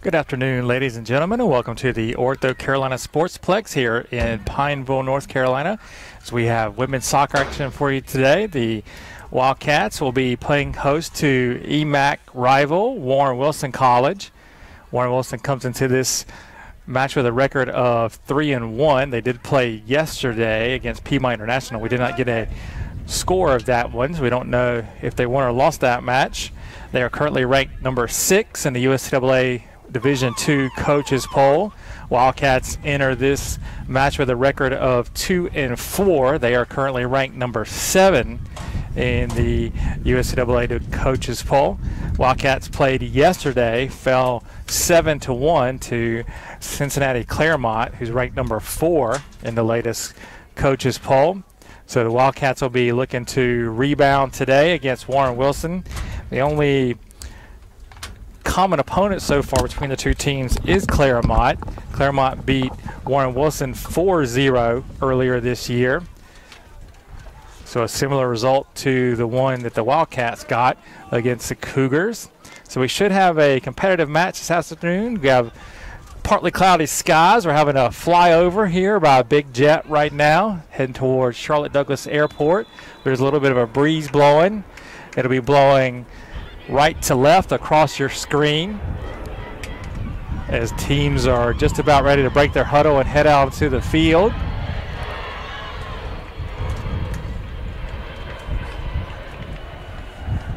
Good afternoon, ladies and gentlemen, and welcome to the Ortho Carolina Sportsplex here in Pineville, North Carolina. So we have women's soccer action for you today. The Wildcats will be playing host to EMAC rival Warren Wilson College. Warren Wilson comes into this match with a record of 3-1. They did play yesterday against Piedmont International. We did not get a score of that one, so we don't know if they won or lost that match. They are currently ranked number 6 in the USAA Division II coaches poll. Wildcats enter this match with a record of 2-4. They are currently ranked number 7 in the USAA coaches poll. Wildcats played yesterday, fell 7-1 to Cincinnati Claremont, who's ranked number 4 in the latest coaches poll. So the Wildcats will be looking to rebound today against Warren Wilson. The only common opponent so far between the two teams is Claremont. Claremont beat Warren Wilson 4-0 earlier this year. So a similar result to the one that the Wildcats got against the Cougars. So we should have a competitive match this afternoon. We have partly cloudy skies. We're having a flyover here by a big jet right now, heading towards Charlotte Douglas Airport. There's a little bit of a breeze blowing. It'll be blowing right to left across your screen as teams are just about ready to break their huddle and head out to the field.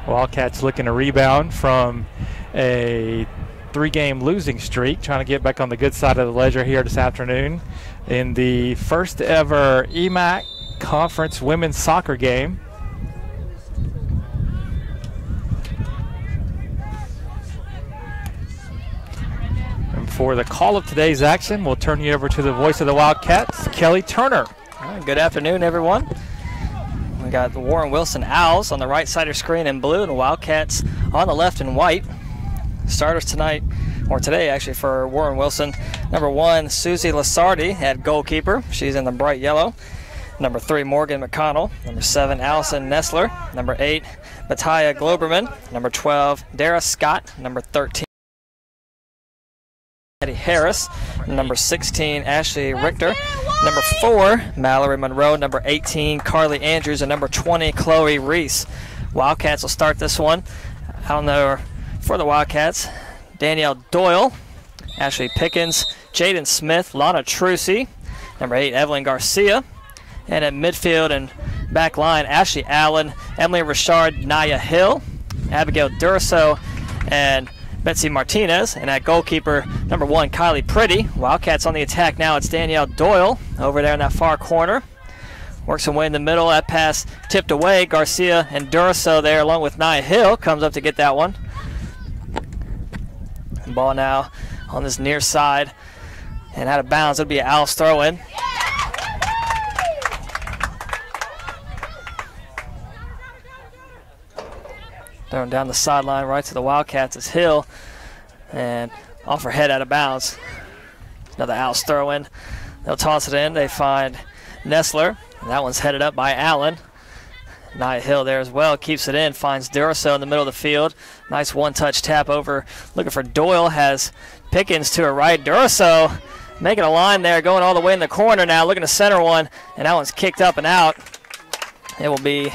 Wildcats looking to rebound from a 3-game losing streak, trying to get back on the good side of the ledger here this afternoon in the first ever EMAC Conference women's soccer game. For the call of today's action, we'll turn you over to the voice of the Wildcats, Kelly Turner. Good afternoon, everyone. We got the Warren Wilson Owls on the right side of your screen in blue and the Wildcats on the left in white. Starters tonight, or today actually, for Warren Wilson. Number 1, Susie Lasardi at goalkeeper. She's in the bright yellow. Number 3, Morgan McConnell. Number 7, Allison Nessler. Number 8, Mattia Globerman. Number 12, Dara Scott. Number 13, Eddie Harris. Number 16, Ashley Richter. Number 4, Mallory Monroe. Number 18, Carly Andrews. And number 20, Chloe Reese. Wildcats will start this one. Out there for the Wildcats, Danielle Doyle, Ashley Pickens, Jaden Smith, Lana Trucy. Number 8, Evelyn Garcia. And at midfield and back line, Ashley Allen, Emily Richard, Naya Hill, Abigail Durso, and Betsy Martinez. And at goalkeeper, number 1, Kylie Pretty. Wildcats on the attack now. It's Danielle Doyle over there in that far corner. Works her way in the middle. That pass tipped away. Garcia and Durso there along with Nia Hill comes up to get that one. Ball now on this near side and out of bounds. It'll be an Owls throw in. Throwing down the sideline right to the Wildcats is Hill, and off her head out of bounds. Another Owls throw in. They'll toss it in. They find Nessler, and that one's headed up by Allen. Nia Hill there as well, keeps it in, finds Durso in the middle of the field. Nice one-touch tap over, looking for Doyle, has Pickens to her right. Durso making a line there, going all the way in the corner now, looking to center one, and that one's kicked up and out. It will be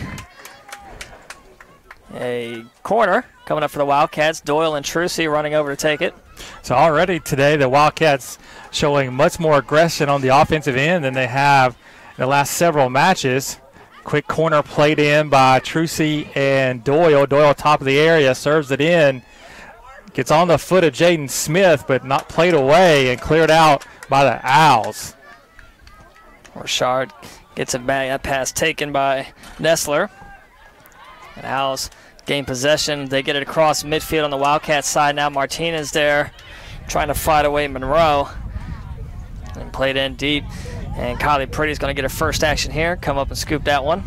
a corner coming up for the Wildcats. Doyle and Trucy running over to take it. So already today, the Wildcats showing much more aggression on the offensive end than they have in the last several matches. Quick corner played in by Trucy and Doyle. Doyle top of the area, serves it in. Gets on the foot of Jaden Smith, but not played away and cleared out by the Owls. Richard gets it back. That pass taken by Nessler. And Owls gain possession. They get it across midfield on the Wildcats side now. Martinez there trying to fight away Monroe. And played in deep. And Kylie Pretty's going to get her first action here. Come up and scoop that one.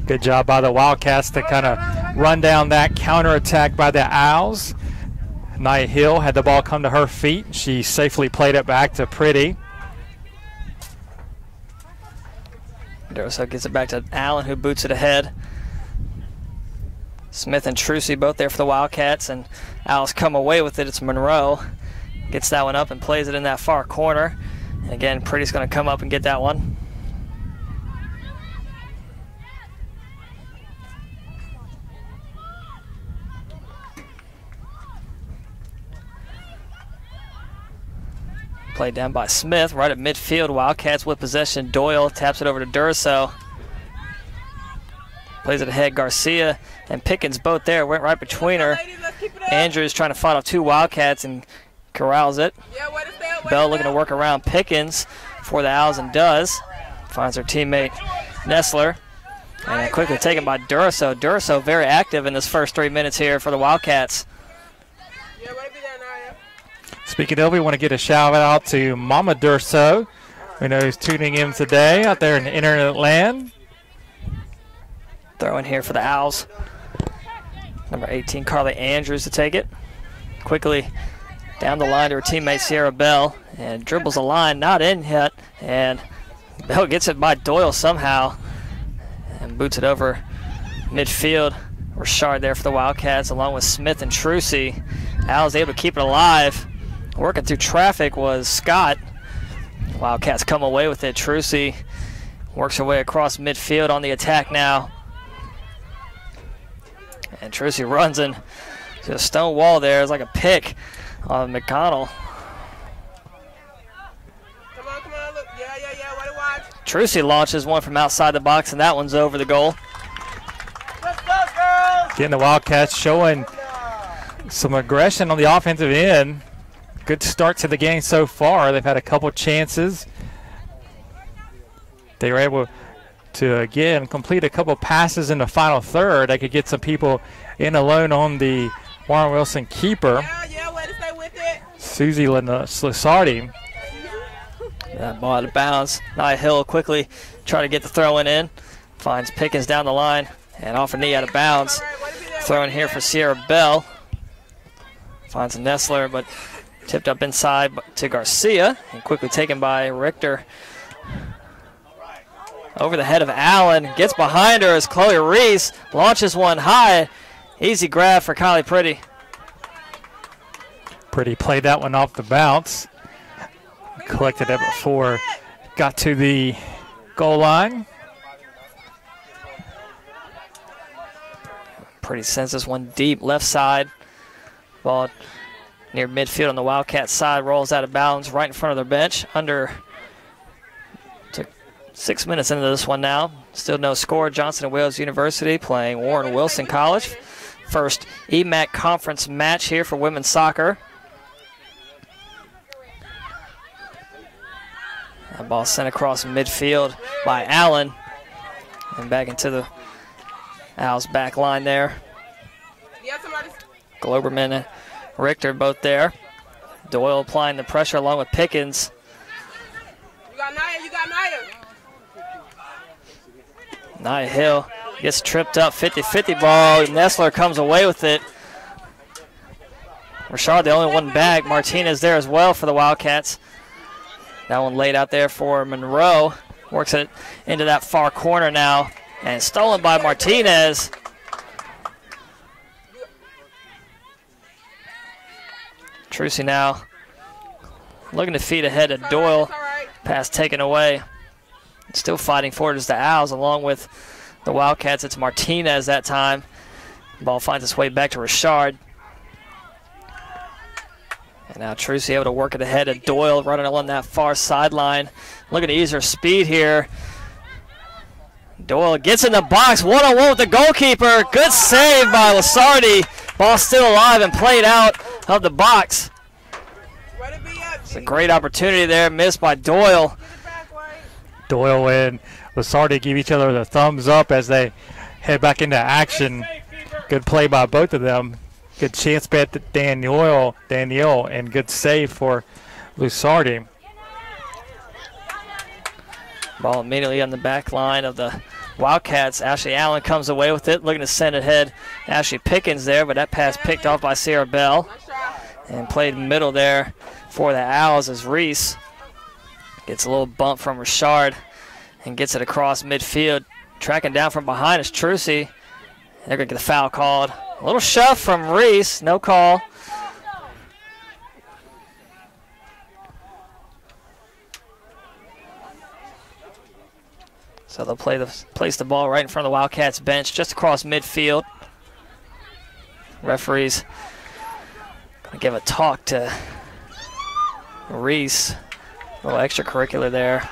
Good job by the Wildcats to kind of run down that counterattack by the Owls. Nia Hill had the ball come to her feet. She safely played it back to Pretty. Durso gets it back to Allen, who boots it ahead. Smith and Trucy both there for the Wildcats, and Owls come away with it. It's Monroe. Gets that one up and plays it in that far corner. And again, Pretty's going to come up and get that one. Played down by Smith, right at midfield. Wildcats with possession. Doyle taps it over to Durso. Plays it ahead. Garcia and Pickens both there. Went right between her. Andrews trying to fight off two Wildcats and corrals it. Bell looking to work around Pickens for the Owls and does. Finds her teammate Nestler. And then quickly taken by Durso. Durso very active in this first 3 minutes here for the Wildcats. Speaking of, we want to get a shout out to Mama Durso. We know he's tuning in today out there in the internet land. Throw in here for the Owls. Number 18, Carly Andrews to take it. Quickly down the line to her teammate Sierra Bell and dribbles the line, not in yet. And Bell gets it by Doyle somehow and boots it over midfield. Richard there for the Wildcats along with Smith and Trucy. Owls able to keep it alive. Working through traffic was Scott. Wildcats come away with it. Trucy works her way across midfield on the attack now. And Trucy runs into a stone wall there. It's like a pick on McConnell. Come on, look. Yeah, watch. Trucy launches one from outside the box, and that one's over the goal. Let's go, girls! Getting the Wildcats showing some aggression on the offensive end. Good start to the game so far. They've had a couple chances. They were able to, again, complete a couple passes in the final third. They could get some people in alone on the Warren Wilson keeper. Yeah, way to stay with it. Susie Lasardi. That ball out of bounds. Nia Hill quickly trying to get the throw in. Finds Pickens down the line and off a knee out of bounds. Throw in here for Sierra Bell. Finds Nestler, but tipped up inside to Garcia and quickly taken by Richter. Over the head of Allen. Gets behind her as Chloe Reese launches one high. Easy grab for Kylie Pretty. Pretty played that one off the bounce. Collected it before got to the goal line. Pretty sends this one deep left side. Ball near midfield on the Wildcat side, rolls out of bounds right in front of their bench. Under 6 minutes into this one now. Still no score. Johnson & Wales University playing Warren Wilson College. First EMAC conference match here for women's soccer. That ball sent across midfield by Allen. And back into the Owls back line there. Globerman and Richter both there. Doyle applying the pressure along with Pickens. You got Naya. Nia Hill gets tripped up, 50-50 ball. Nestler comes away with it. Rashard the only one back. Martinez there as well for the Wildcats. That one laid out there for Monroe. Works it into that far corner now. And stolen by Martinez. Trucy now looking to feed ahead of Doyle. Pass taken away. Still fighting for it is the Owls along with the Wildcats. It's Martinez that time. Ball finds its way back to Richard. And now Trucy able to work it ahead of Doyle running along that far sideline. Looking to ease her speed here. Doyle gets in the box, one-on-one with the goalkeeper. Good save by Lasardi. Ball still alive and played out of the box. It's a great opportunity there, missed by Doyle. Doyle and Lasardi give each other the thumbs up as they head back into action. Good play by both of them. Good chance bet to Danielle, and good save for Lasardi. Ball immediately on the back line of the Wildcats. Ashley Allen comes away with it, looking to send it ahead. Ashley Pickens there, but that pass picked off by Sierra Bell. And played middle there for the Owls as Reese gets a little bump from Richard and gets it across midfield. Tracking down from behind is Trucy. They're going to get the foul called. A little shove from Reese, no call. So they'll place the ball right in front of the Wildcats bench, just across midfield. Referees gonna give a talk to Reese. A little extracurricular there.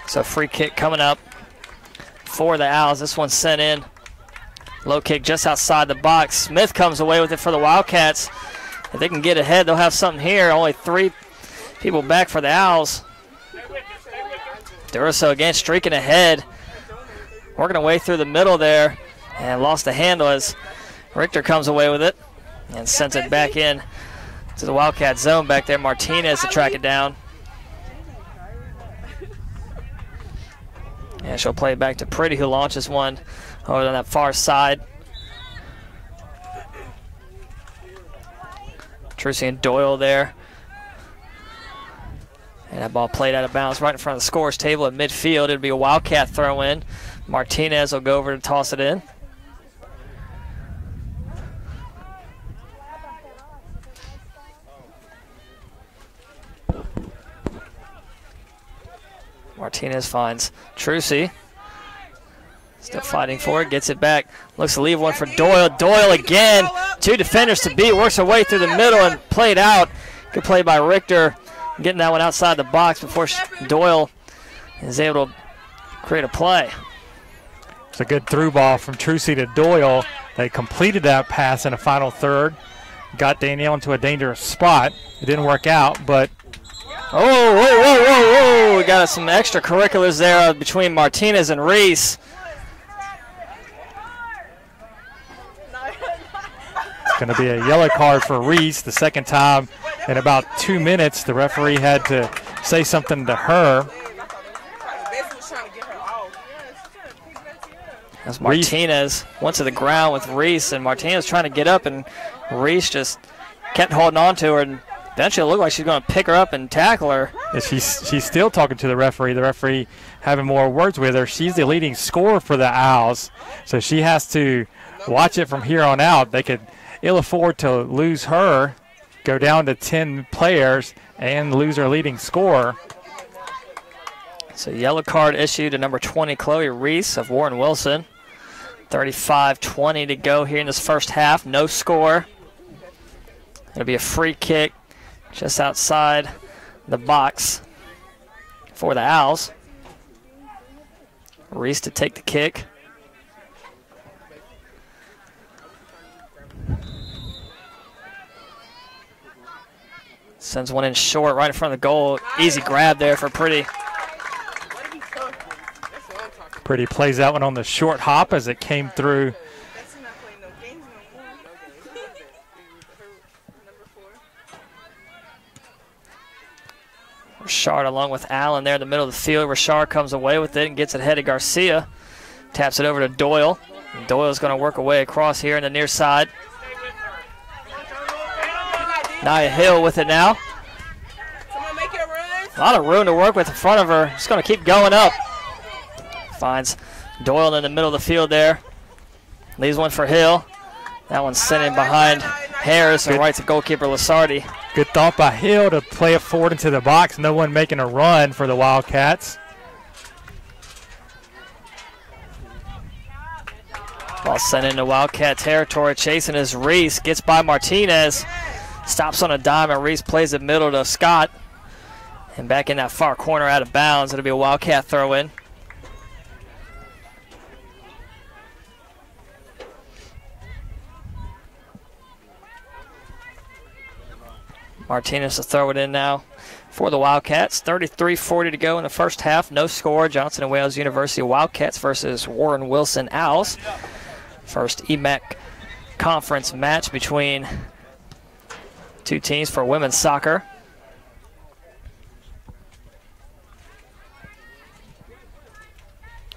So free kick coming up for the Owls. This one's sent in. Low kick just outside the box. Smith comes away with it for the Wildcats. If they can get ahead, they'll have something here. Only 3 people back for the Owls. Duraso again streaking ahead, working away through the middle there, and lost the handle as Richter comes away with it and sends it back in to the Wildcat zone back there. Martinez to track it down. And she'll play it back to Pretty, who launches one over on that far side. Trucy and Doyle there. And that ball played out of bounds right in front of the scores table at midfield. It'll be a Wildcat throw in. Martinez will go over to toss it in. Martinez finds Trucy. Still fighting for it, gets it back. Looks to leave one for Doyle. Doyle again. 2 defenders to beat. Works her way through the middle and played out. Good play by Richter. Getting that one outside the box before Doyle is able to create a play. It's a good through ball from Trucy to Doyle. They completed that pass in the final third. Got Danielle into a dangerous spot. It didn't work out, but... Oh, whoa, whoa, whoa, whoa. We got some extracurriculars there between Martinez and Reese. It's going to be a yellow card for Reese, the second time in about 2 minutes. The referee had to say something to her. As Martinez went to the ground with Reese, and Martinez trying to get up, and Reese just kept holding on to her, and eventually it looked like she's going to pick her up and tackle her. Yeah, she's still talking to the referee having more words with her. She's the leading scorer for the Owls, so she has to watch it from here on out. They could ill afford to lose her, go down to 10 players, and lose their leading scorer. So yellow card issued to number 20, Chloe Reese of Warren Wilson. 35-20 to go here in this first half. No score. It'll be a free kick just outside the box for the Owls. Reese to take the kick. Sends one in short right in front of the goal. Easy grab there for Pretty. Pretty plays that one on the short hop as it came through. Richard along with Allen there in the middle of the field. Richard comes away with it and gets it ahead of Garcia. Taps it over to Doyle. And Doyle's going to work away across here in the near side. Nia Hill with it now. A lot of room to work with in front of her. Just going to keep going up. Finds Doyle in the middle of the field there. Leaves one for Hill. That one's sent in behind Harris and right to goalkeeper Lasardi. Good thought by Hill to play it forward into the box. No one making a run for the Wildcats. Ball sent into Wildcat territory. Chasing is Reese. Gets by Martinez. Stops on a dime, and Reese plays it middle to Scott. And back in that far corner out of bounds. It'll be a Wildcat throw in. Martinez to throw it in now for the Wildcats. 33-40 to go in the first half. No score. Johnson and Wales University Wildcats versus Warren Wilson Owls. First EMAC conference match between two teams for women's soccer.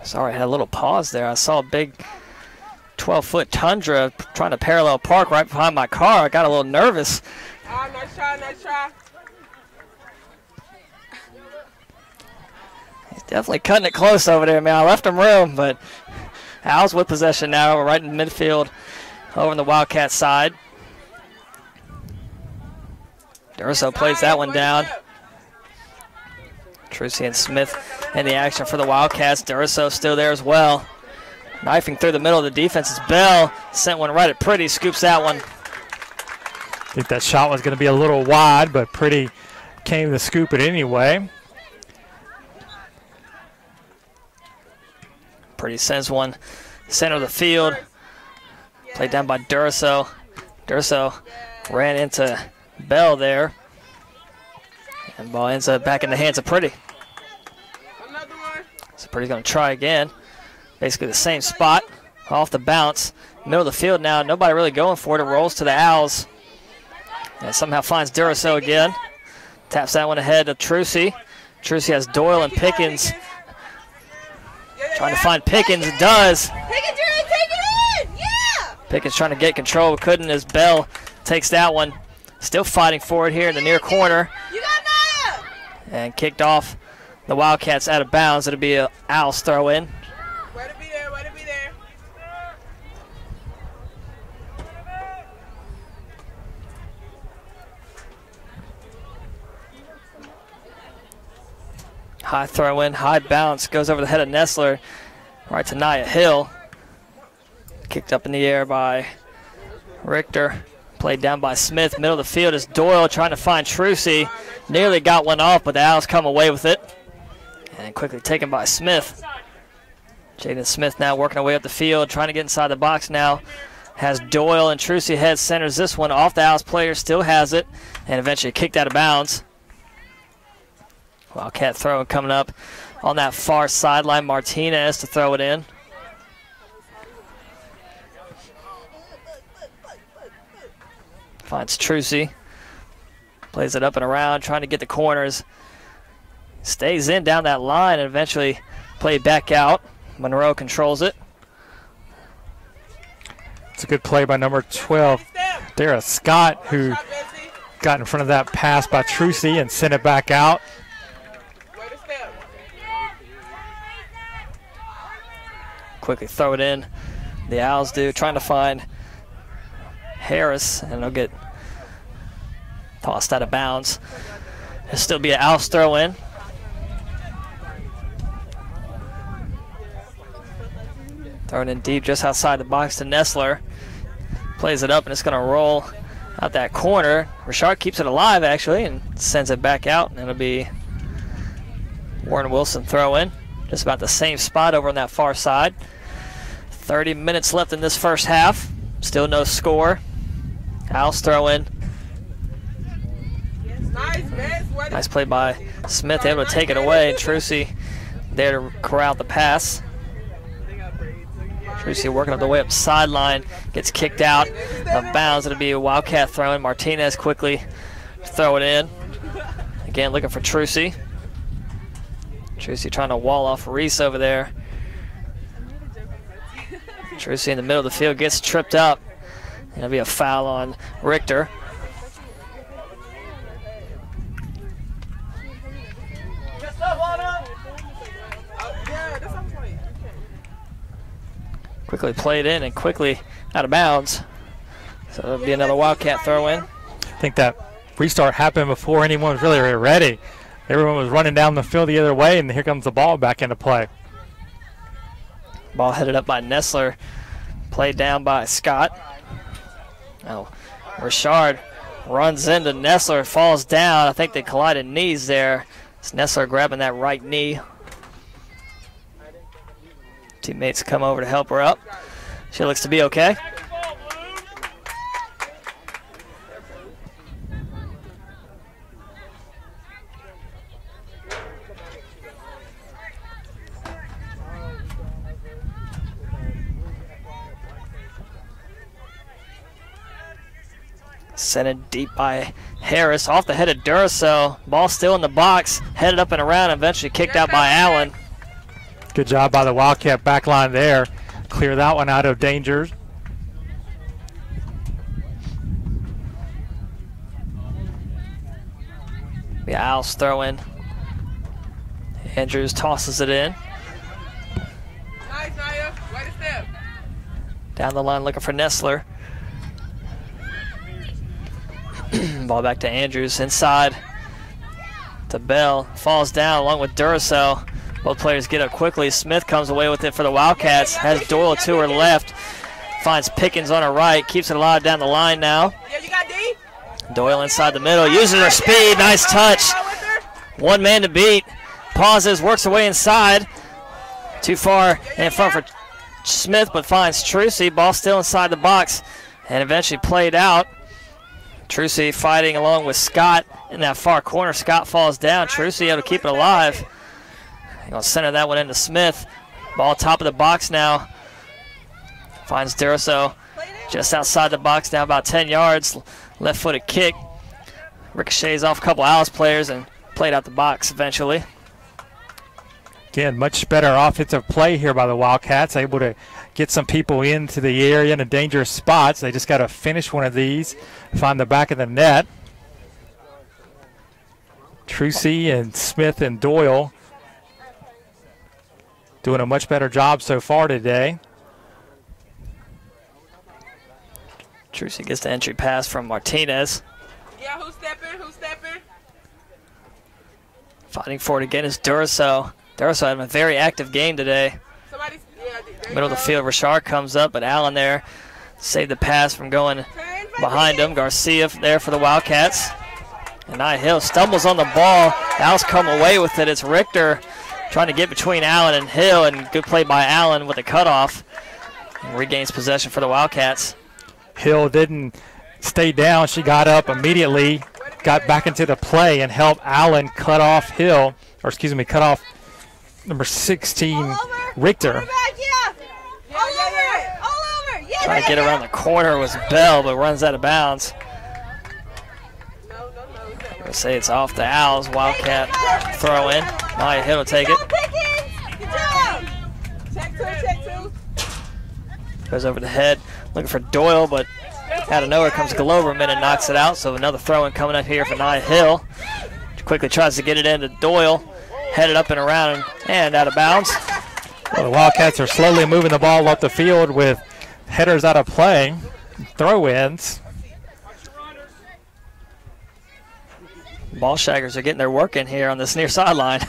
Sorry, I had a little pause there. I saw a big 12-foot Tundra trying to parallel park right behind my car. I got a little nervous. Oh, nice try, nice try. He's definitely cutting it close over there, man. I left him room, but Owls with possession now. We're right in midfield over on the Wildcat side. Durso plays that one down. Trucy and Smith in the action for the Wildcats. Durso still there as well. Knifing through the middle of the defense is Bell. Sent one right at Pretty, scoops that one. I think that shot was going to be a little wide, but Pretty came to scoop it anyway. Pretty sends one center of the field. Played down by Durso. Durso ran into Bell there. And ball ends up back in the hands of Pretty. So Pretty's going to try again. Basically the same spot. Off the bounce. Middle of the field now. Nobody really going for it. It rolls to the Owls. And somehow finds Durso again. Taps that one ahead to Trucy. Trucy has Doyle and Pickens. Trying to find Pickens. It does. Pickens trying to get control. Couldn't as Bell takes that one. Still fighting for it here in the near corner. And kicked off the Wildcats out of bounds. It'll be an Owls throw in. Way to be there, way to be there. High throw in, high bounce, goes over the head of Nestler, right to Nia Hill. Kicked up in the air by Richter. Played down by Smith. Middle of the field is Doyle trying to find Trucy. Nearly got one off, but the Owls come away with it. And quickly taken by Smith. Jaden Smith now working away up the field, trying to get inside the box now. Has Doyle and Trucy ahead, centers this one off the Owls player, still has it, and eventually kicked out of bounds. Wildcat throw coming up on that far sideline. Martinez to throw it in. Finds Trucy. Plays it up and around, trying to get the corners. Stays in down that line and eventually played back out. Monroe controls it. It's a good play by number 12, Dara Scott, who got in front of that pass by Trucy and sent it back out. Quickly throw it in. The Owls do, trying to find Harris, and it'll get tossed out of bounds. It'll still be an Owls throw in. Thrown in deep just outside the box to Nestler. Plays it up and it's going to roll out that corner. Richard keeps it alive actually and sends it back out, and it'll be Warren Wilson throw in. Just about the same spot over on that far side. 30 minutes left in this first half. Still no score. Owls throw in. Nice play by Smith, able to take it away. Trucy there to corral the pass. Trucy working up the way up sideline, gets kicked out of bounds. It'll be a Wildcat throw in. Martinez quickly throw it in. Again, looking for Trucy. Trucy trying to wall off Reese over there. Trucy in the middle of the field gets tripped up. It'll be a foul on Richter. Quickly played in and quickly out of bounds. So it'll be another Wildcat throw in. I think that restart happened before anyone was really ready. Everyone was running down the field the other way, and here comes the ball back into play. Ball headed up by Nestler, played down by Scott. Oh, Richard runs into Nestler, falls down. I think they collided knees there. It's Nestler grabbing that right knee. Teammates come over to help her up. She looks to be okay. Sent it deep by Harris, off the head of Durso. Ball still in the box, headed up and around, eventually kicked out by Allen. Good job by the Wildcat back line there. Clear that one out of danger. The Owls throw in. Andrews tosses it in. Nice, Naya. Way to step. Down the line looking for Nestler. Ball back to Andrews. Inside to Bell. Falls down along with Duracell. Both players get up quickly. Smith comes away with it for the Wildcats. Has Doyle to her left. Finds Pickens on her right. Keeps it alive down the line now. Doyle inside the middle. Uses her speed. Nice touch. One man to beat. Pauses. Works away inside. Too far in front for Smith, but finds Trucy. Ball still inside the box. And eventually played out. Trucy fighting along with Scott in that far corner. Scott falls down. Trucy able to keep it alive. Going to center that one into Smith. Ball top of the box now. Finds Durso just outside the box now about 10 yards. Left-footed kick. Ricochets off a couple Owls players and played out the box eventually. Again, much better offensive play here by the Wildcats. Able to get some people into the area in a dangerous spots. They just got to finish one of these, find the back of the net. Trucy and Smith and Doyle doing a much better job so far today. Trucy gets the entry pass from Martinez. Yeah, who's stepping? Who's stepping? Fighting for it again is Durso. Durso having a very active game today. Middle of the field, Richard comes up, but Allen there saved the pass from going behind him. Garcia there for the Wildcats. And Nia Hill stumbles on the ball. Owls come away with it. It's Richter trying to get between Allen and Hill, and good play by Allen with the cutoff. And regains possession for the Wildcats. Hill didn't stay down. She got up immediately, got back into the play, and helped Allen cut off Hill, or excuse me, cut off number 16, Richter. Trying to get around the corner was Bell, but runs out of bounds. I'm going to say it's off the Owls. Wildcat throw in. Nia Hill will take it. Goes over the head, looking for Doyle, but out of nowhere comes Gloverman and knocks it out. So another throw in coming up here for Nia Hill. Quickly tries to get it into Doyle. Headed up and around and out of bounds. Well, the Wildcats are slowly moving the ball up the field with headers out of play, throw-ins. Ball shaggers are getting their work in here on this near sideline.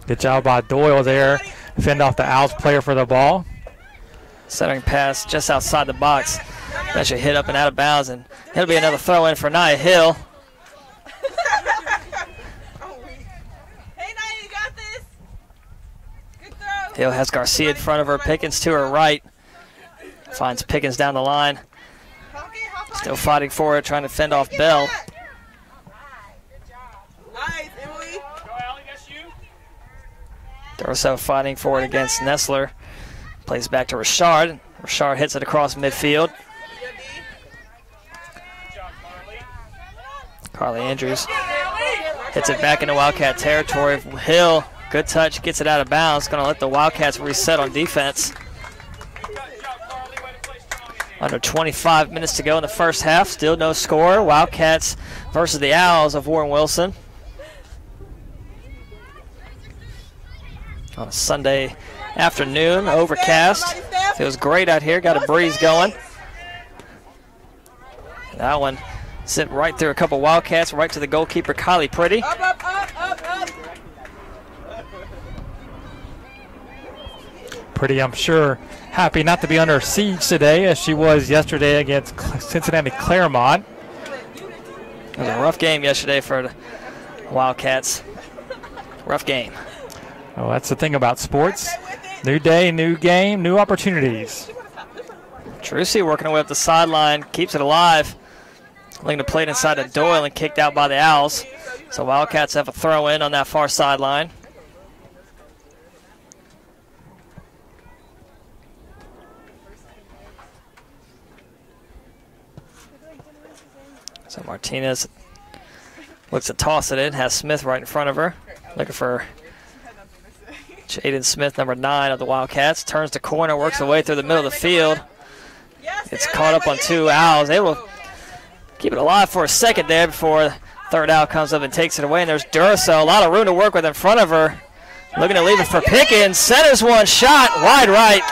Good job by Doyle there. Fend off the Owls player for the ball. Centering pass just outside the box. That should hit up and out of bounds, and it'll be another throw in for Nia Hill. Hill has Garcia in front of her. Pickens to her right. Finds Pickens down the line. Still fighting for it, trying to fend off Bell. Durso fighting for it against Nestler. Plays back to Richard. Richard hits it across midfield. Carly Andrews hits it back into Wildcat territory. Hill, good touch, gets it out of bounds. Going to let the Wildcats reset on defense. Under 25 minutes to go in the first half. Still no score. Wildcats versus the Owls of Warren Wilson. On a Sunday afternoon, overcast. Feels great out here. Got a breeze going. That one sent right through a couple Wildcats, right to the goalkeeper, Kylie Pretty. Up. Pretty, I'm sure, happy not to be under siege today as she was yesterday against Cincinnati Claremont. It was a rough game yesterday for the Wildcats. Rough game. Oh, that's the thing about sports. New day, new game, new opportunities. Trucy working away up the sideline, keeps it alive. Looking to play it inside of Doyle and kicked out by the Owls. So Wildcats have a throw in on that far sideline. So Martinez looks to toss it in, has Smith right in front of her. Looking for Jaden Smith, number 9 of the Wildcats. Turns the corner, works her way through the middle of the field. It's caught up on 2 Owls. Able to keep it alive for a second there before the third Owl comes up and takes it away. And there's Durso, a lot of room to work with in front of her. Looking to leave it for Pickens. Centers one, shot wide right.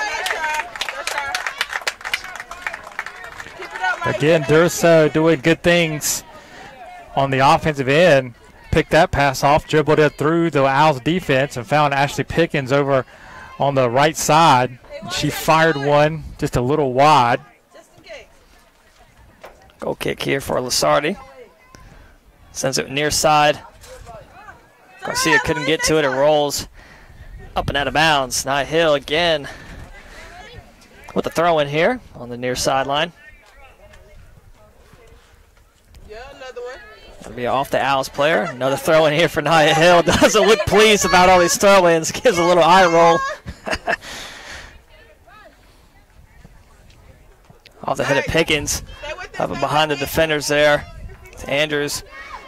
Again, Durso doing good things on the offensive end. Picked that pass off, dribbled it through the Owls defense, and found Ashley Pickens over on the right side. She fired one just a little wide. Goal kick here for Lasardi. Sends it near side. Garcia couldn't get to it. It rolls up and out of bounds. Nia Hill again with the throw in here on the near sideline. That'll be off the Owls player. Another throw in here for Nia Hill. Doesn't look pleased about all these throw-ins. Gives a little eye roll. Off the head of Pickens. Up and behind the defenders there. Andrews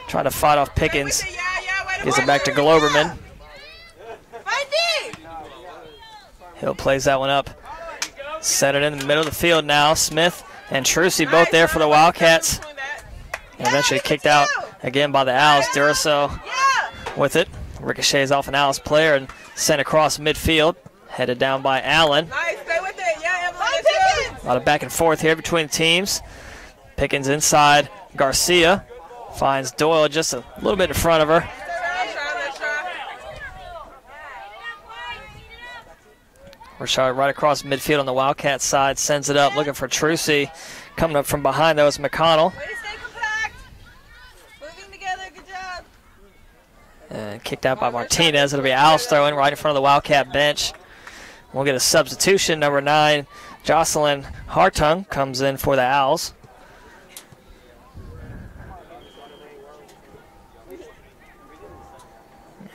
trying to fight off Pickens. Gives it back to Globerman. Hill plays that one up. Set it in the middle of the field now. Smith and Trucy both there for the Wildcats. And eventually kicked out again by the Owls. Durso with it. Ricochets off an Owls player and sent across midfield. Headed down by Allen. A lot of back and forth here between the teams. Pickens inside. Garcia finds Doyle just a little bit in front of her. Rashard right across midfield on the Wildcat side. Sends it up looking for Trucy. Coming up from behind though is McConnell. And kicked out by Martinez. It'll be Owls throwing right in front of the Wildcat bench. We'll get a substitution. Number 9, Jocelyn Hartung comes in for the Owls.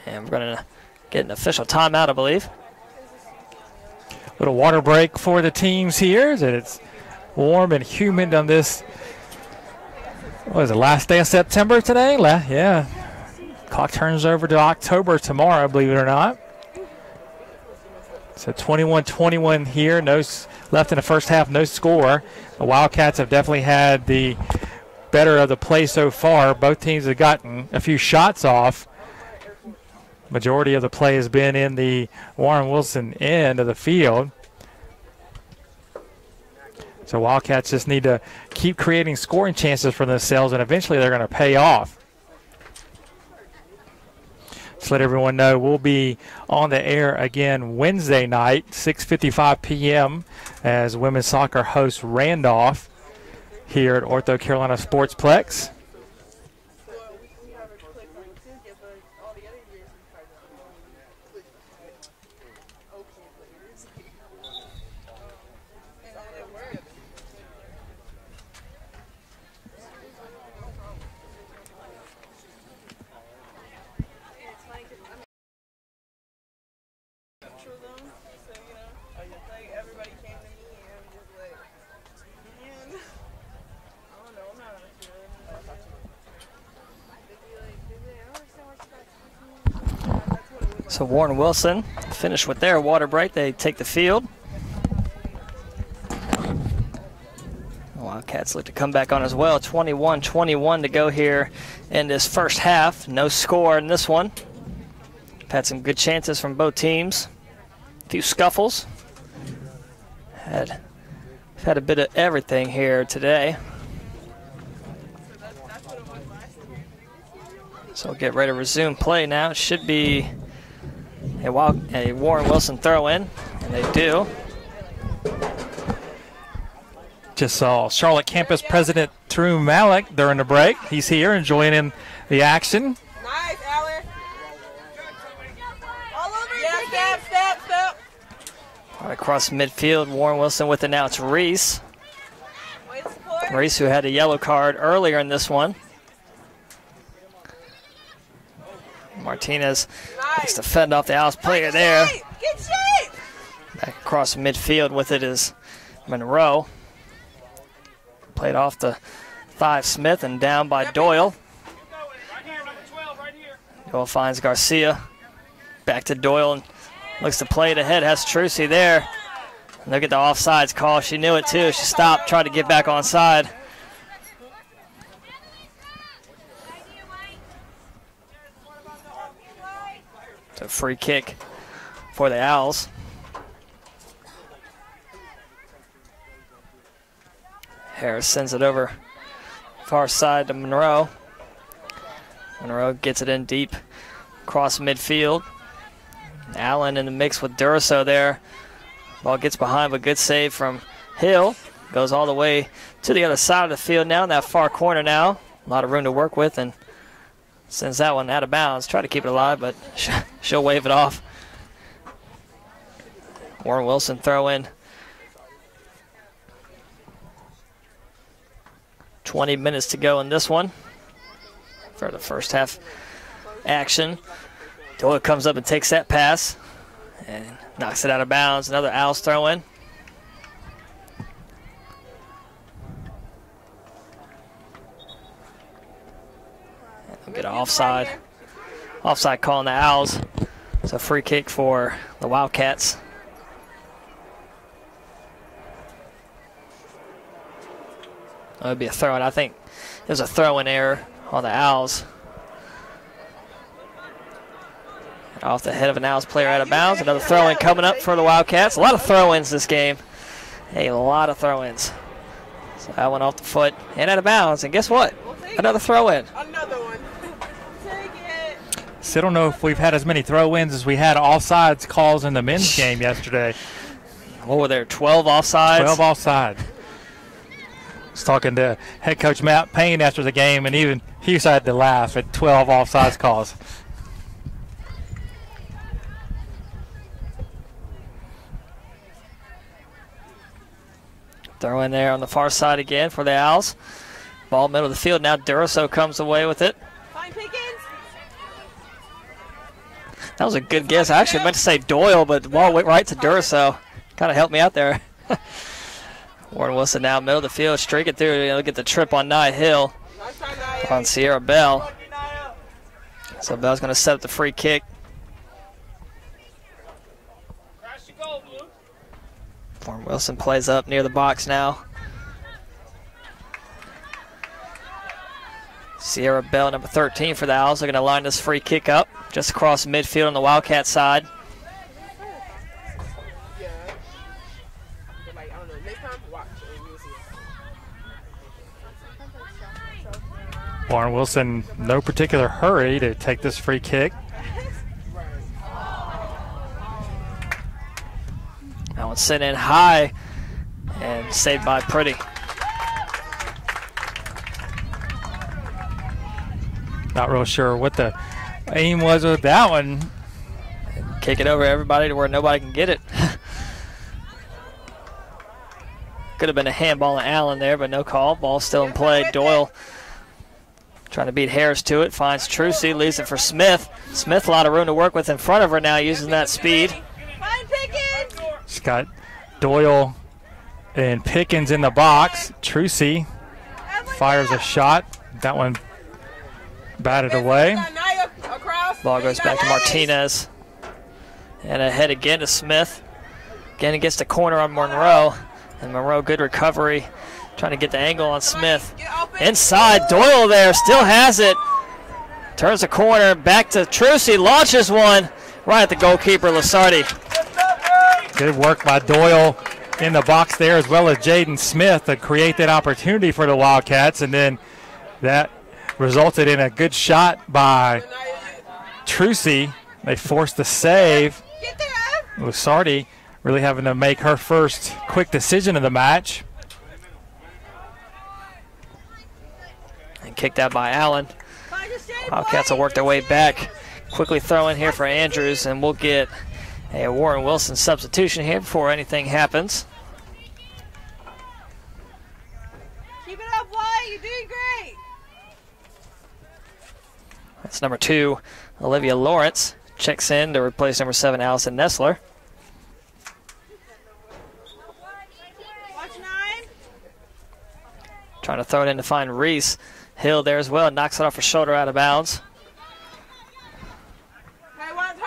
And we're going to get an official timeout, I believe. Little water break for the teams here. It's warm and humid on this, what is it, last day of September today? Yeah. Clock turns over to October tomorrow, believe it or not. So 21-21 here. No left in the first half, no score. The Wildcats have definitely had the better of the play so far. Both teams have gotten a few shots off. Majority of the play has been in the Warren Wilson end of the field. So Wildcats just need to keep creating scoring chances for themselves, and eventually they're going to pay off. Just let everyone know we'll be on the air again Wednesday night, 6:55 p.m. as women's soccer hosts Randolph here at Ortho Carolina Sportsplex. So Warren Wilson finished with their water break. They take the field. Wildcats look to come back on as well. 21-21 to go here in this first half. No score in this one. Had some good chances from both teams. A few scuffles. Had a bit of everything here today. So we'll get ready to resume play now. It should be a Warren Wilson throw in, and they do. Just saw Charlotte Campus President Tarun Malik during the break. He's here enjoying in the action. Nice, Alan. All over you. Step. Right across midfield, Warren Wilson with it now. It's Reese. Reese, who had a yellow card earlier in this one. Martinez needs to fend off the Owls player there. Back across midfield with it is Monroe. Played off the 5 Smith and down by Doyle. Doyle finds Garcia. Back to Doyle and looks to play it ahead. Has Trucy there. And look at the offsides call. She knew it too. She stopped, tried to get back onside. So free kick for the Owls. Harris sends it over far side to Monroe. Monroe gets it in deep across midfield. Allen in the mix with Duraso there. Ball gets behind, but good save from Hill. Goes all the way to the other side of the field now in that far corner now. A lot of room to work with, and sends that one out of bounds. Try to keep it alive, but she'll wave it off. Warren Wilson throw in. 20 minutes to go in this one for the first half action. Doyle comes up and takes that pass and knocks it out of bounds. Another Owls throw in. They'll get an offside call on the Owls. It's a free kick for the Wildcats. It would be a throw-in. I think there's a throw-in error on the Owls. Off the head of an Owls player out of bounds. Another throw-in coming up for the Wildcats. A lot of throw-ins this game. A lot of throw-ins. So that one off the foot and out of bounds. And guess what? Another throw-in. Another one. Take it. So I don't know if we've had as many throw-ins as we had offsides calls in the men's game yesterday. What were there, 12 offsides? 12 offside. I was talking to head coach Matt Payne after the game, and even he had to laugh at 12 offsides calls. Throw in there on the far side again for the Owls. Ball middle of the field. Now Duraso comes away with it. Fine Pickens. That was a good guess. I actually meant to say Doyle, but the ball went right to Duraso. Kind of helped me out there. Warren Wilson now middle of the field, streaking through. He'll get the trip on Nia Hill on Sierra Bell. So Bell's going to set up the free kick. Warren Wilson plays up near the box now. Sierra Bell, number 13 for the Owls. They're going to line this free kick up just across midfield on the Wildcat side. Warren Wilson, no particular hurry to take this free kick. That one sent in high and saved by Pretty. Not real sure what the aim was with that one. Kick it over everybody to where nobody can get it. Could have been a handball on Allen there, but no call. Ball still in play. Doyle trying to beat Harris to it. Finds Trucy, leaves it for Smith. Smith, a lot of room to work with in front of her now, using that speed. She's got Doyle and Pickens in the box. Trucy fires a shot. That one batted away. Ball goes back to Martinez. And ahead again to Smith. Again, against the corner on Monroe. And Monroe, good recovery. Trying to get the angle on Smith. Inside, Doyle there, still has it. Turns the corner, back to Trucy, launches one right at the goalkeeper, Lasardi. Good work by Doyle in the box there, as well as Jaden Smith, to create that opportunity for the Wildcats. And then that resulted in a good shot by Trucy. They forced the save. Lasardi really having to make her first quick decision of the match. And kicked out by Allen. Wildcats will work their way back. Quickly throw in here for Andrews, and we'll get a Warren Wilson substitution here before anything happens. Keep it up, Wyatt. You're doing great. That's number 2, Olivia Lawrence. Checks in to replace number 7, Allison Nessler. Watch 9. Trying to throw it in to find Reese. Hill there as well, knocks it off her shoulder out of bounds.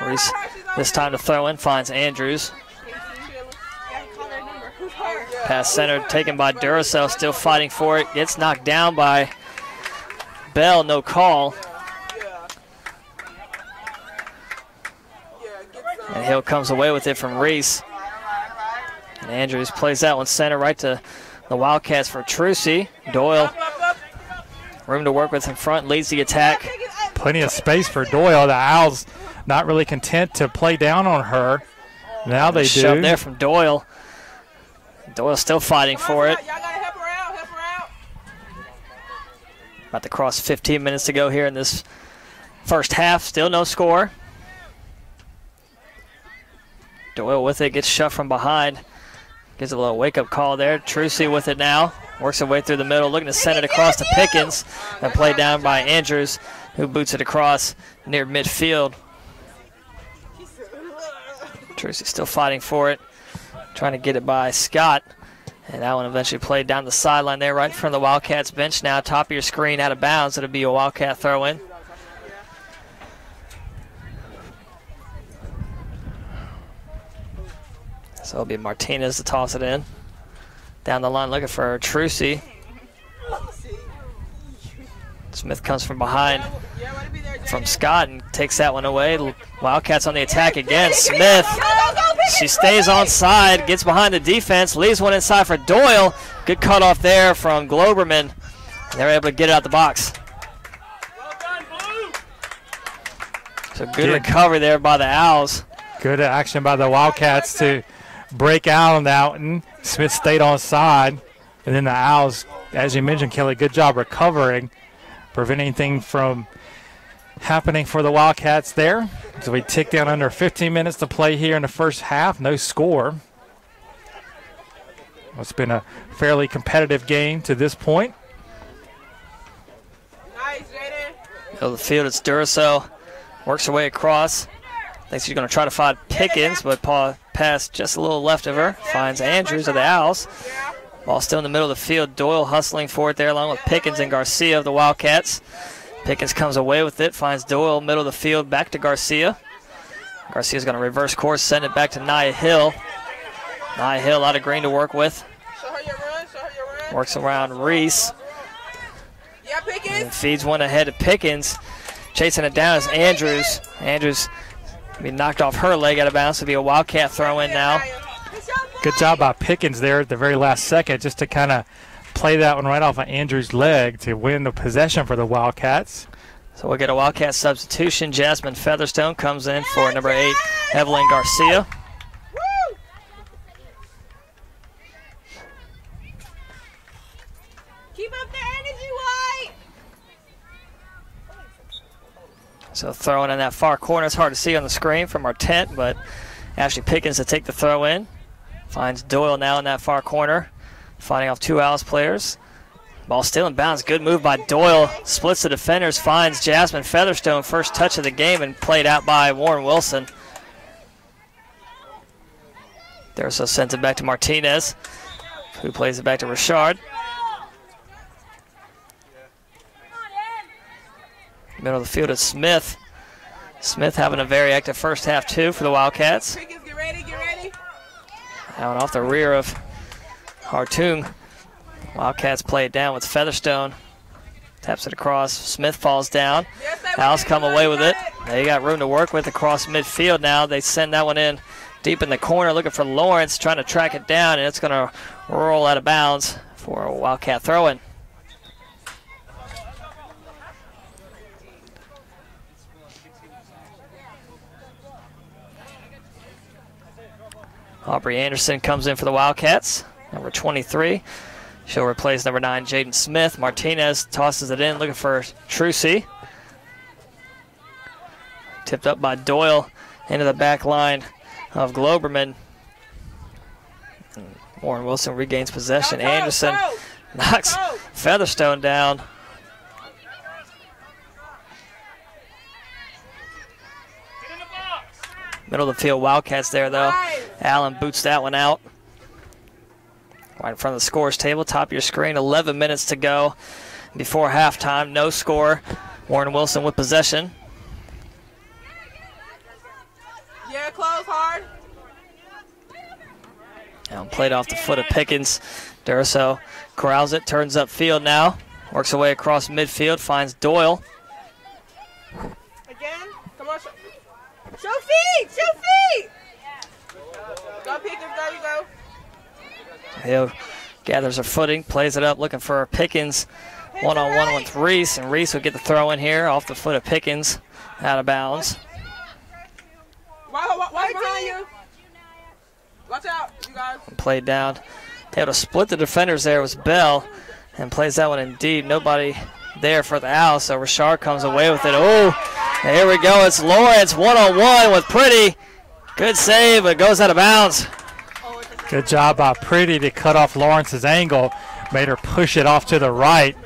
Reese this time to throw in, finds Andrews. Pass center taken by Duracell, still fighting for it. Gets knocked down by Bell, no call. And Hill comes away with it from Reese. And Andrews plays that one center right to the Wildcats for Trucy. Doyle, room to work with in front, leads the attack. Plenty of space for Doyle. The Owls not really content to play down on her. Now they do. Shove there from Doyle. Doyle still fighting for it. About to cross 15 minutes to go here in this first half. Still no score. Doyle with it, gets shoved from behind. Gives a little wake-up call there. Trucy with it now. Works her way through the middle, looking to send it across to Pickens. And played down by Andrews, who boots it across near midfield. Trucy still fighting for it. Trying to get it by Scott. And that one eventually played down the sideline there, right in front of the Wildcats bench now. Top of your screen, out of bounds. It'll be a Wildcat throw-in. So it'll be Martinez to toss it in. Down the line looking for Trucy. Smith comes from behind from Scott and takes that one away. Wildcats on the attack again. Smith, she stays on side, gets behind the defense, leaves one inside for Doyle. Good cutoff there from Globerman. They're able to get it out the box. So good recovery there by the Owls. Good action by the Wildcats to break out on that one. Smith stayed on side. And then the Owls, as you mentioned, Kelly, good job recovering, preventing anything from happening for the Wildcats there. So we tick down under 15 minutes to play here in the first half. No score. It's been a fairly competitive game to this point. Nice, Jaden. Middle of the field, it's Duracell. Works her way across. Thinks she's going to try to find Pickens, but pass just a little left of her. Finds Andrews of the Owls. Ball still in the middle of the field. Doyle hustling for it there along with Pickens and Garcia of the Wildcats. Pickens comes away with it, finds Doyle, middle of the field, back to Garcia. Garcia's going to reverse course, send it back to Nia Hill. Nia Hill, a lot of green to work with. Works around Reese. Yeah, Pickens. And feeds one ahead to Pickens. Chasing it down is Andrews. Andrews be knocked off her leg out of bounds. It'll be a Wildcat throw in now. Good job by Pickens there at the very last second just to kind of play that one right off of Andrews' leg to win the possession for the Wildcats. So we'll get a Wildcat substitution. Jasmine Featherstone comes in for number 8, Evelyn Garcia. Keep up the energy, White. So throwing in that far corner. It's hard to see on the screen from our tent, but Ashley Pickens to take the throw in. Finds Doyle now in that far corner, fighting off 2 Owls players. Ball still in bounds. Good move by Doyle. Splits the defenders, finds Jasmine Featherstone. First touch of the game and played out by Warren Wilson. Durso sends it back to Martinez, who plays it back to Richard. Middle of the field is Smith. Smith having a very active first half too for the Wildcats. Pickens, get ready, get ready. Out off the rear of Hartung. Wildcats play it down with Featherstone. Taps it across. Smith falls down. Owls come away with it. They got room to work with across midfield now. They send that one in deep in the corner looking for Lawrence, trying to track it down, and it's going to roll out of bounds for a Wildcat throw-in. Aubrey Anderson comes in for the Wildcats, number 23. She'll replace number 9, Jaden Smith. Martinez tosses it in, looking for Trucy. Tipped up by Doyle into the back line of Globerman. Warren Wilson regains possession. Anderson knocks Featherstone down. Middle of the field, Wildcats there, though. Allen boots that one out. Right in front of the scores table, top of your screen. 11 minutes to go before halftime. No score. Warren Wilson with possession. Yeah, close hard. Allen played off the foot of Pickens. Durso corrals it, turns up field now. Works away across midfield, finds Doyle. Again. Come on. Show feet! Show feet! Go Pickens, there you go. He'll gathers her footing, plays it up, looking for Pickens. One-on-one with Reese, and Reese will get the throw in here off the foot of Pickens, out of bounds. Watch behind you. Watch out, you guys. Played down. Able to split the defenders there was Bell, and plays that one in deep. Nobody there for the out, so Richard comes away with it. Oh, here we go. It's Lawrence one-on-one with Pretty. Good save, but goes out of bounds. Good job by Pretty to cut off Lawrence's angle. Made her push it off to the right.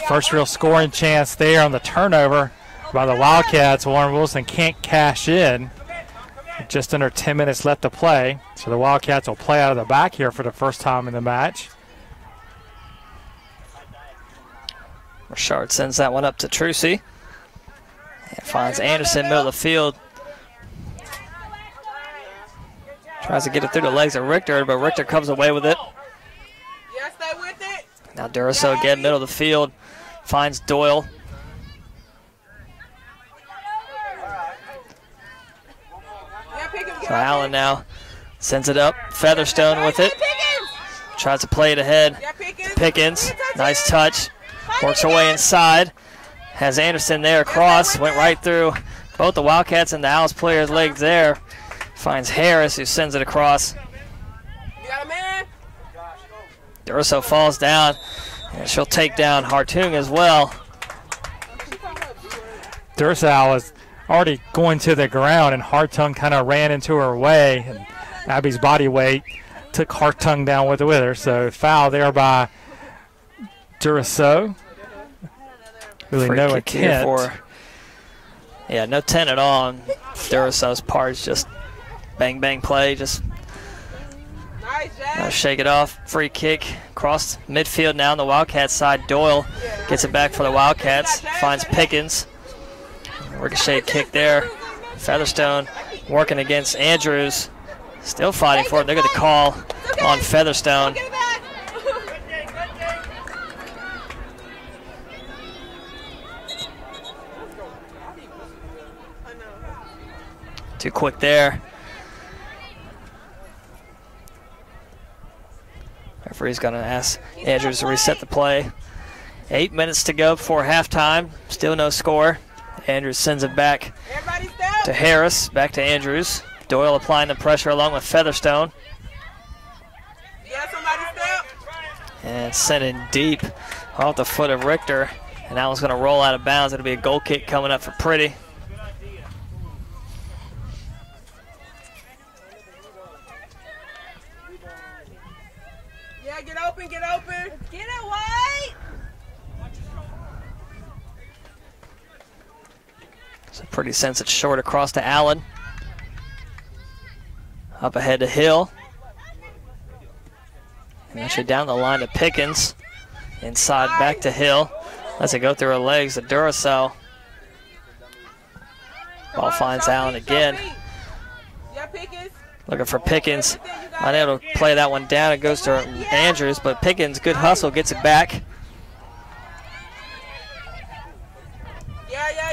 First real scoring chance there on the turnover by the Wildcats. Warren Wilson can't cash in. Just under 10 minutes left to play. So the Wildcats will play out of the back here for the first time in the match. Richard sends that one up to Trucy. And finds Anderson middle of the field. Tries to get it through the legs of Richter, but Richter comes away with it. Yeah, stay with it. Now Duraso again, middle of the field. Finds Doyle. So Allen now sends it up. Featherstone with it. Tries to play it ahead. Pickens, nice touch. Works her way inside. Has Anderson there across. Went right through both the Wildcats and the Owls players' legs there. Finds Harris, who sends it across. Duraso falls down, and she'll take down Hartung as well. Dursow was already going to the ground, and Hartung kind of ran into her way, and Abby's body weight took Hartung down with her. So foul there by Duraso. Really Free no kick here intent. Yeah, no 10 at all on Duraso's part. Just bang, bang play. Just shake it off. Free kick across midfield now on the Wildcats side. Doyle gets it back for the Wildcats. Finds Pickens. Ricochet kick there. Featherstone working against Andrews. Still fighting for it. They're going to call on Featherstone. Too quick there. Referee's going to ask Andrews to reset the play. 8 minutes to go before halftime. Still no score. Andrews sends it back to Harris. Back to Andrews. Doyle applying the pressure along with Featherstone. And sent it deep off the foot of Richter. And that one's going to roll out of bounds. It'll be a goal kick coming up for Pretty. Yeah, get open, get open. Get it, White. So Pretty sends it short across to Allen. Up ahead to Hill. And actually down the line to Pickens. Inside back to Hill. Lets it go through her legs to Duracell. Ball finds Allen again. Looking for Pickens. Unable to play that one down. It goes to Andrews, but Pickens, good hustle, gets it back.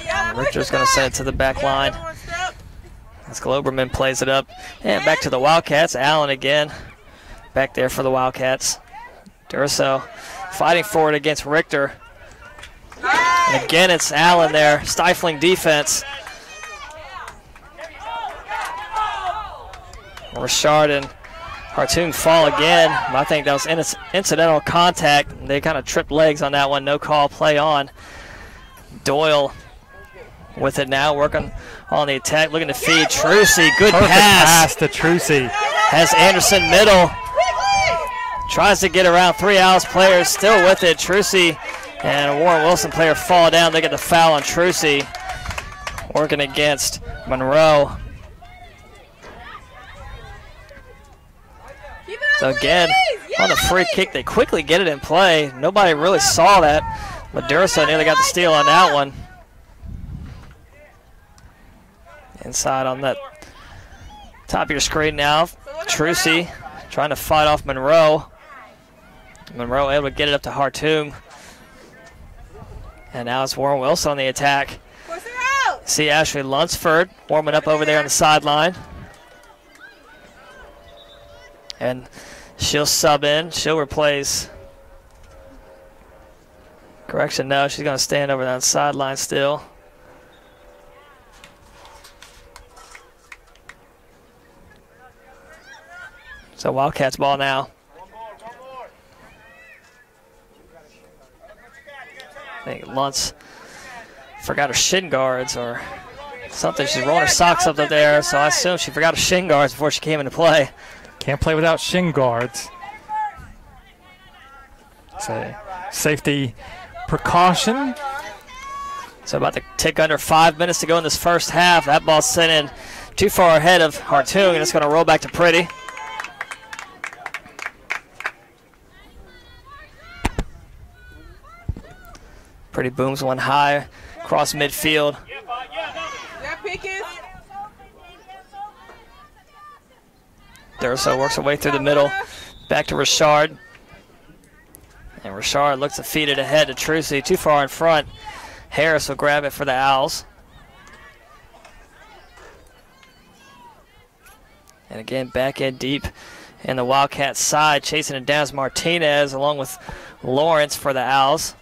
And Richter's going to send it to the back line. As Globerman plays it up. And back to the Wildcats. Allen again. Back there for the Wildcats. Duracell fighting for it against Richter. And again, it's Allen there. Stifling defense. Richard and Hartung fall again. I think that was incidental contact. They kind of tripped legs on that one. No call, play on. Doyle with it now, working on the attack, looking to feed Trucy. Good pass to Trucy. Has Anderson middle. Tries to get around three Owls players, still with it. Trucy and a Warren Wilson player fall down. They get the foul on Trucy. Working against Monroe. So again, on the free kick, they quickly get it in play. Nobody really saw that, but Durso nearly got the steal on that one. Inside on that top of your screen now, Trucy trying to fight off Monroe. Monroe able to get it up to Hartung. And now it's Warren Wilson on the attack. See Ashley Lunsford warming up over there on the sideline. And She'll sub in. She'll replace. Correction, no. She's going to stand over that sideline still. So Wildcats ball now. I think Luntz forgot her shin guards or something. She's rolling her socks up there, so I assume she forgot her shin guards before she came into play. Can't play without shin guards. It's a safety precaution. So about to tick under 5 minutes to go in this first half. That ball's sent in too far ahead of Hartung, and it's going to roll back to Pretty. Pretty booms one high across midfield. Durso works her way through the middle. Back to Richard. And Richard looks to feed it ahead to Trucy. Too far in front. Harris will grab it for the Owls. And again, back in deep in the Wildcats side. Chasing it down is Martinez along with Lawrence for the Owls.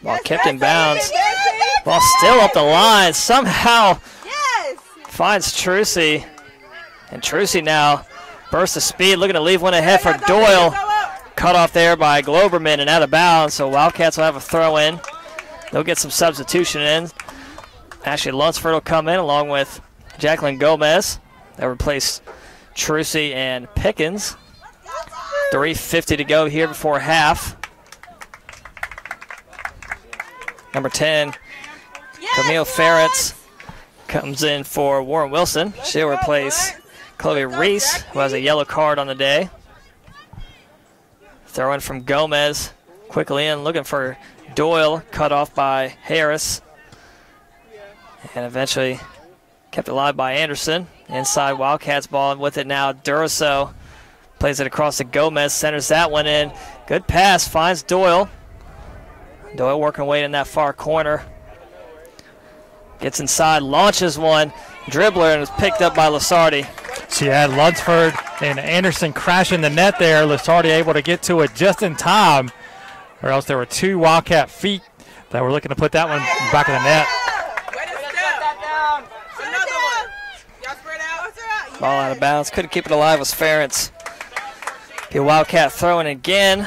Ball kept in bounds. Ball still up the line. Somehow finds Trucy. And Trucy now bursts of speed, looking to leave one ahead for Doyle. Cut off there by Globerman and out of bounds. So Wildcats will have a throw in. They'll get some substitution in. Ashley Lunsford will come in along with Jacqueline Gomez. They'll replace Trucy and Pickens. 3:50 to go here before half. Number 10, Camille Ferretz comes in for Warren Wilson. She'll replace Chloe Reese, who has a yellow card on the day. Throw in from Gomez. Quickly in, looking for Doyle, cut off by Harris. And eventually kept alive by Anderson. Inside Wildcats ball, and with it now, Durso plays it across to Gomez, centers that one in. Good pass, finds Doyle. Doyle working away in that far corner. Gets inside, launches one, dribbler, and is picked up by Lasardi. She had Lunsford and Anderson crashing the net there. Lasardi able to get to it just in time, or else there were two Wildcat feet that were looking to put that one back in the net. Ball out of bounds. Couldn't keep it alive was Ferentz. Be a Wildcat throwing again.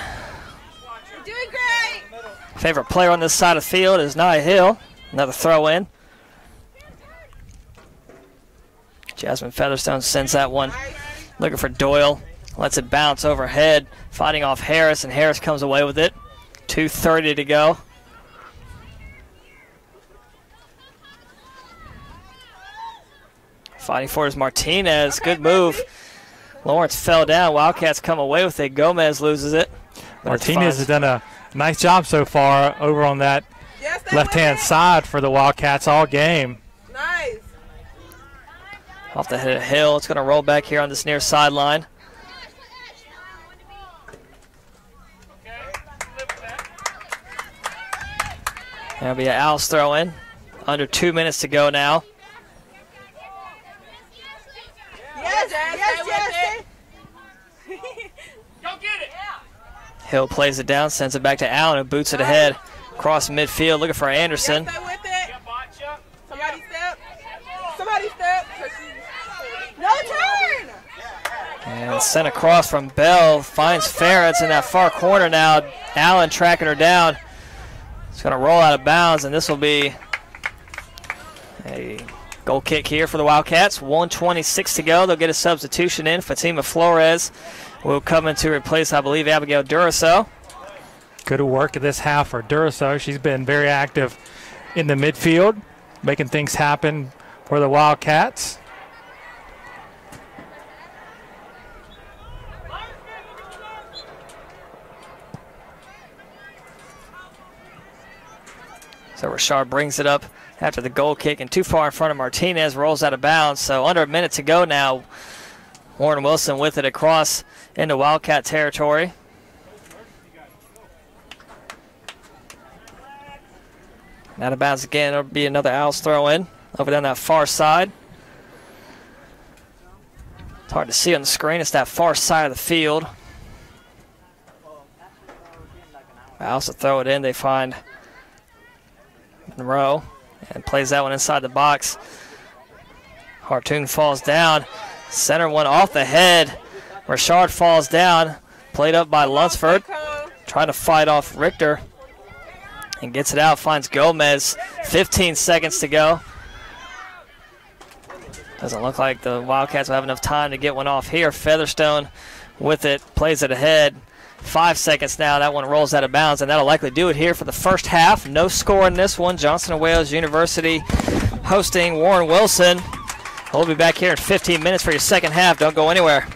Favorite player on this side of the field is Nia Hill. Another throw in. Jasmine Featherstone sends that one. Looking for Doyle. Lets it bounce overhead. Fighting off Harris, and Harris comes away with it. 2:30 to go. Fighting for is Martinez. Good move. Lawrence fell down. Wildcats come away with it. Gomez loses it. Martinez has done a nice job so far over on that left-hand side for the Wildcats all game. Nice. Off the head of Hill. It's going to roll back here on this near sideline. That'll be an Owls throw in. Under 2 minutes to go now. Yes. Go get it. Hill plays it down, sends it back to Allen, who boots it ahead. Across midfield, looking for Anderson. Somebody step. Somebody step. No turn. And sent across from Bell. Finds Ferretz in that far corner now. Allen tracking her down. It's going to roll out of bounds, and this will be a goal kick here for the Wildcats. 1:26 to go. They'll get a substitution in. Fatima Flores will come in to replace, I believe, Abigail Durso. Good work of this half for Durso. She's been very active in the midfield, making things happen for the Wildcats. So Rashard brings it up after the goal kick and too far in front of Martinez, rolls out of bounds. So under a minute to go now. Warren Wilson with it across into Wildcat territory. Out of bounds again. It'll be another Owls throw in over down that far side. It's hard to see on the screen. It's that far side of the field. Mouse to throw it in. They find Monroe and plays that one inside the box. Hartoon falls down. Center one off the head. Rashard falls down. Played up by Lunsford. Trying to fight off Richter. And gets it out. Finds Gomez. 15 seconds to go. Doesn't look like the Wildcats will have enough time to get one off here. Featherstone with it. Plays it ahead. 5 seconds now. That one rolls out of bounds, and that'll likely do it here for the first half. No score in this one. Johnson & Wales University hosting Warren Wilson. We'll be back here in 15 minutes for your second half. Don't go anywhere.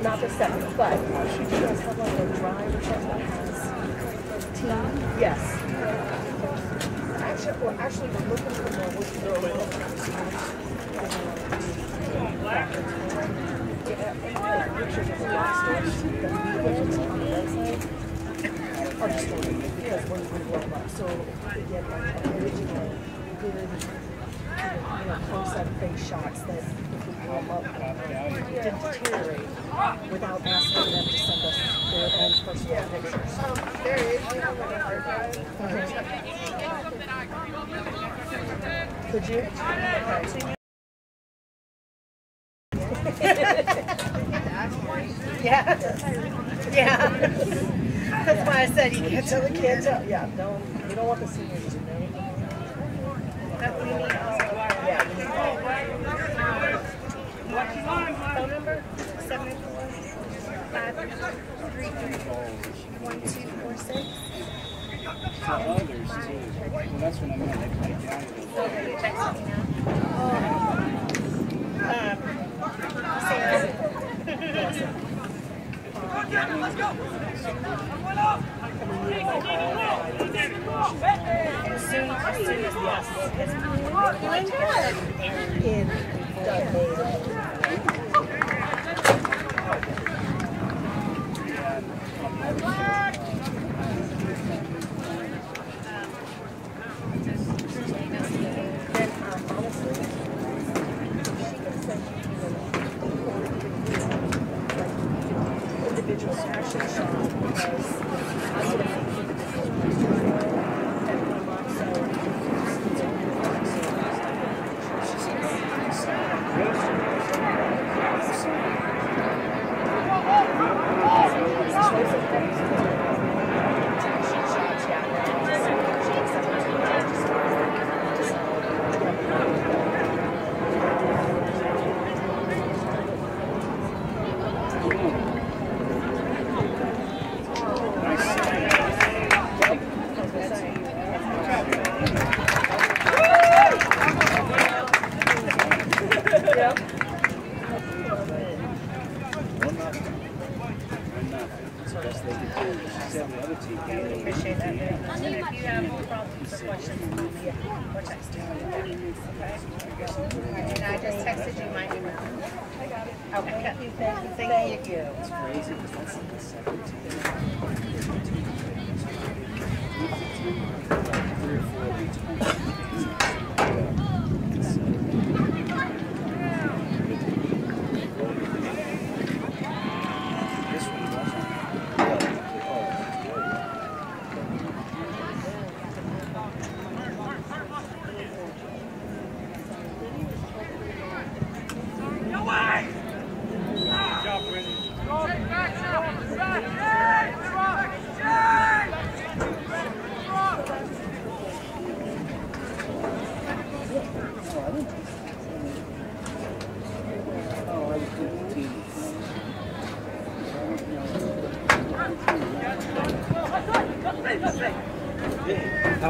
Not the second, but she does have like a drive or something that has team. Yes. Actually, we're looking for more. Pictures of the rosters that we get on the website are just because when we blow them up. So we get like original, good, close-up face shots that if we blow them up, didn't deteriorate without asking them to send us their own personal pictures. There is a hard drive. Could you? Yeah. Yeah. That's why I said you can't tell the kids. Yeah, no, you don't want the seniors to know. We need yeah. Phone number? 784-533-1246. For others too. Well, that's what I meant. They play down with it. You texted me Sarah. Let's go! As soon as yes, in individual fashion shop because appreciate that. And if you have problems or questions, or text me. And I just texted you my email. Okay. Thank you. It's crazy because that's in the 17th. 3 or 4 weeks.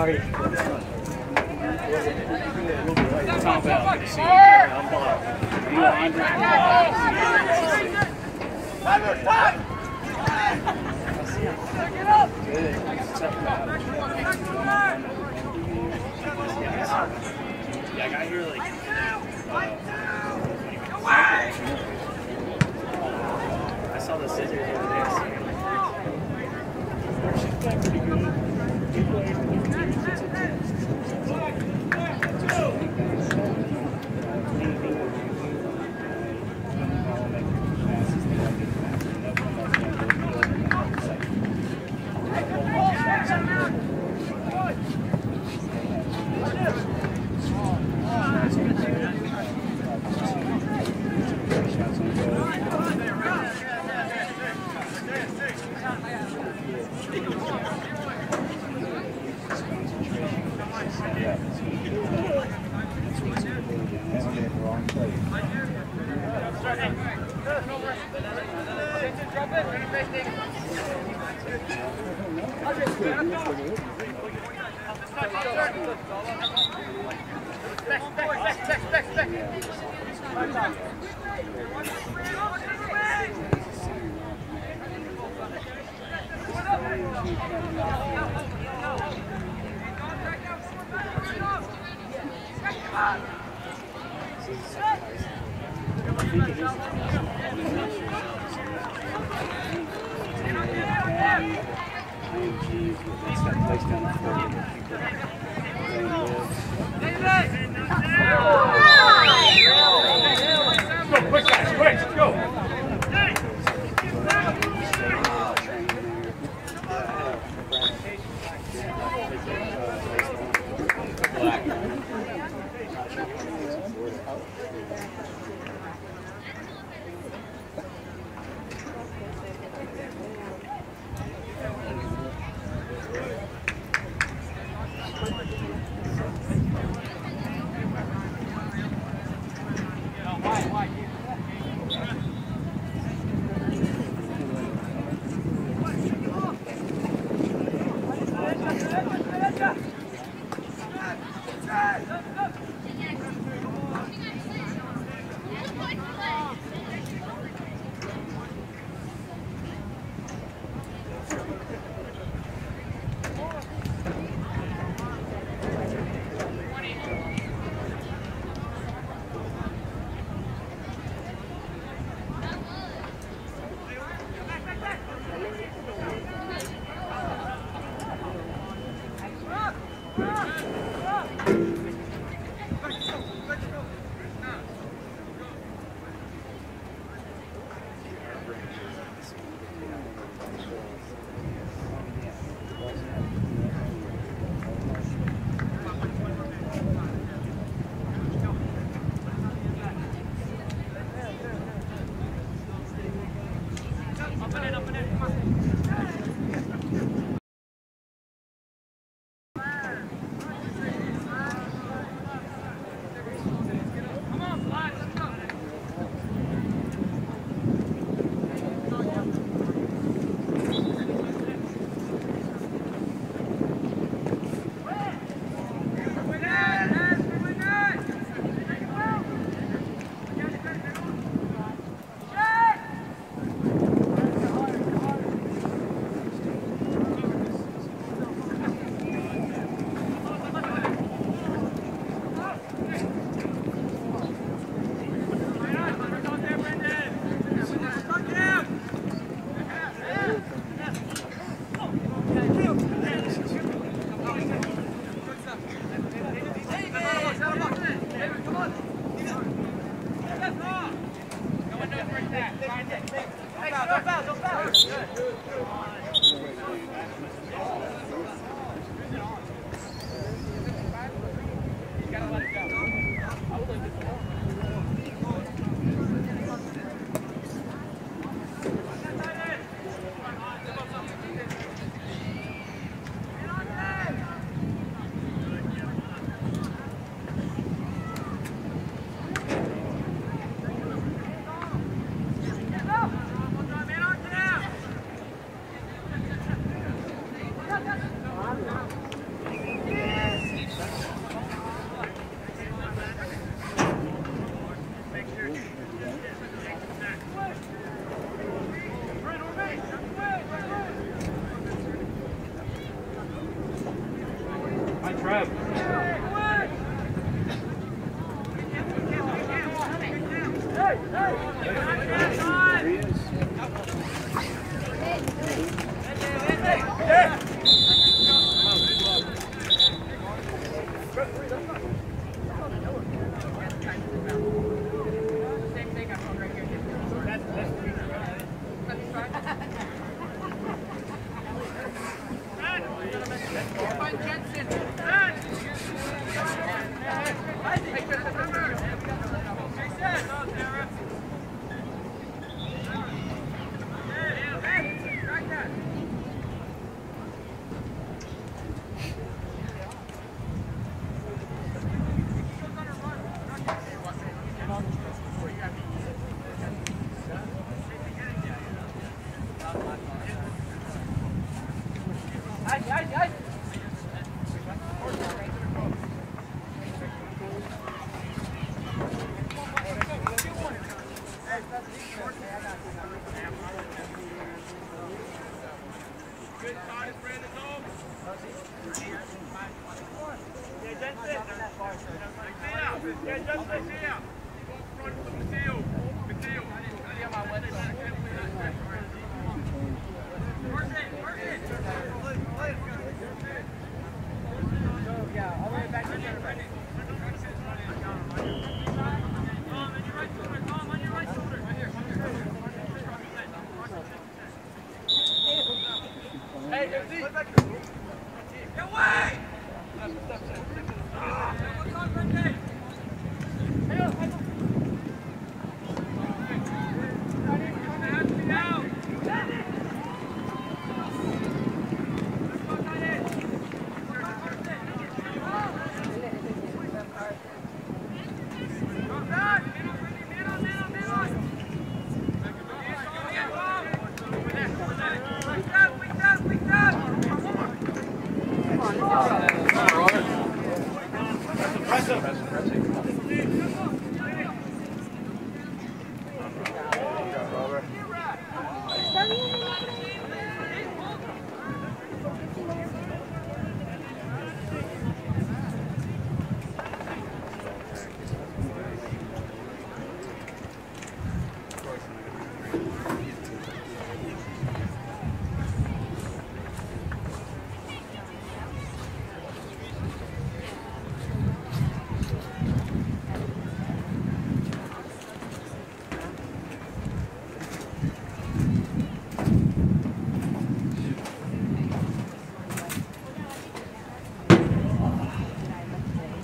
Marty. Tom Bell, good to see you. You Andre? Good. Tough battle. Yeah, I got here like. I saw the scissors over there. She's playing pretty good.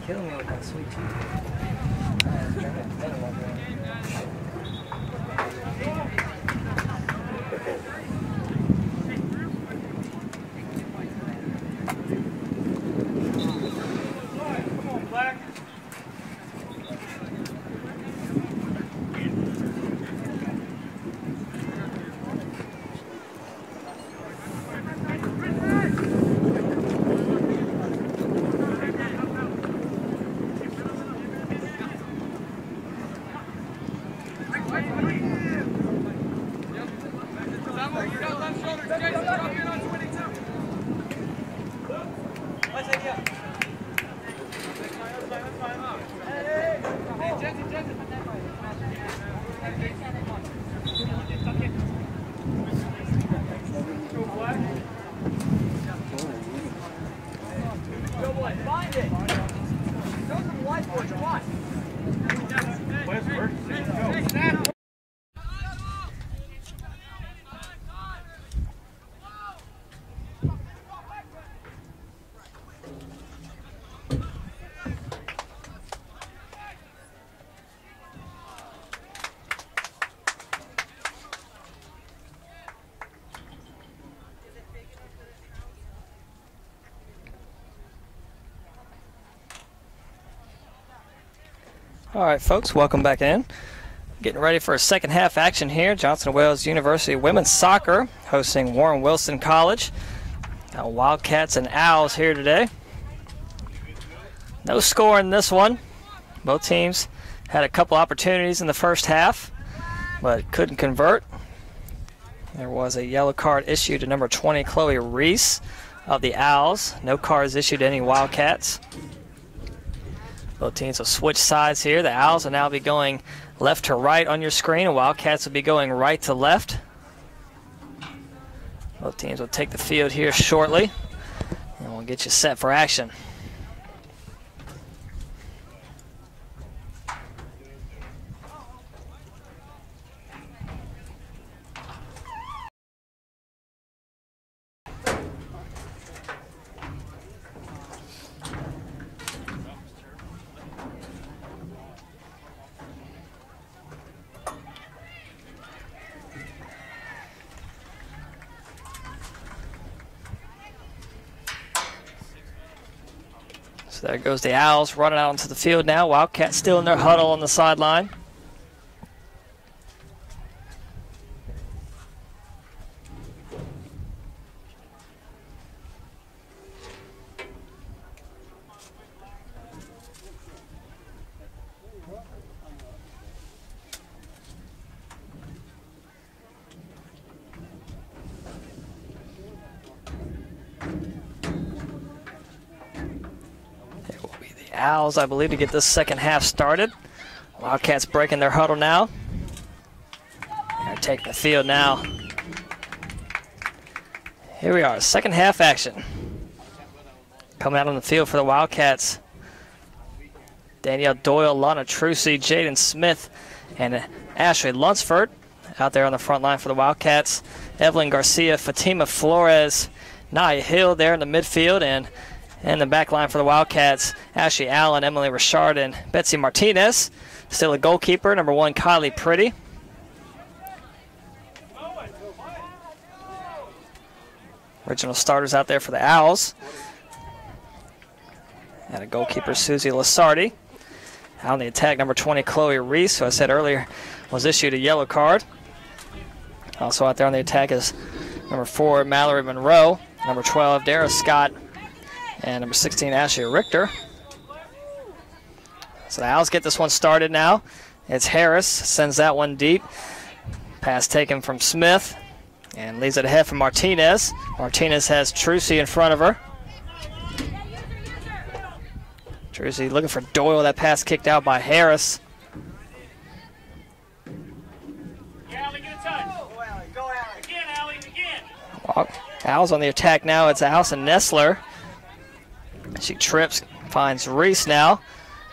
Killing me with that sweet tea. All right, folks, welcome back in. Getting ready for a second half action here. Johnson & Wales University women's soccer hosting Warren Wilson College. Got Wildcats and Owls here today. No score in this one. Both teams had a couple opportunities in the first half, but couldn't convert. There was a yellow card issued to number 20, Chloe Reese of the Owls. No cards issued to any Wildcats. Both teams will switch sides here. The Owls will now be going left to right on your screen. Wildcats will be going right to left. Both teams will take the field here shortly, and we'll get you set for action. So there goes the Owls running out onto the field now. Wildcats still in their huddle on the sideline. Owls, I believe, to get this second half started. Wildcats breaking their huddle now. They're taking the field now. Here we are, second half action. Coming out on the field for the Wildcats. Danielle Doyle, Lana Trucy, Jaden Smith, and Ashley Lunsford out there on the front line for the Wildcats. Evelyn Garcia, Fatima Flores, Nia Hill there in the midfield, and the back line for the Wildcats, Ashley Allen, Emily Richard, and Betsy Martinez. Still a goalkeeper, number 1, Kylie Pretty. Original starters out there for the Owls. And a goalkeeper, Susie Lasardi. Out on the attack, number 20, Chloe Reese, who I said earlier was issued a yellow card. Also out there on the attack is number 4, Mallory Monroe, number 12, Dara Scott, and number 16, Ashley Richter. So the Owls get this one started now. It's Harris, sends that one deep. Pass taken from Smith, and leaves it ahead for Martinez. Martinez has Trucy in front of her. Trucy looking for Doyle. That pass kicked out by Harris. Owls on the attack now. It's Allison Nessler. She trips, finds Reese now,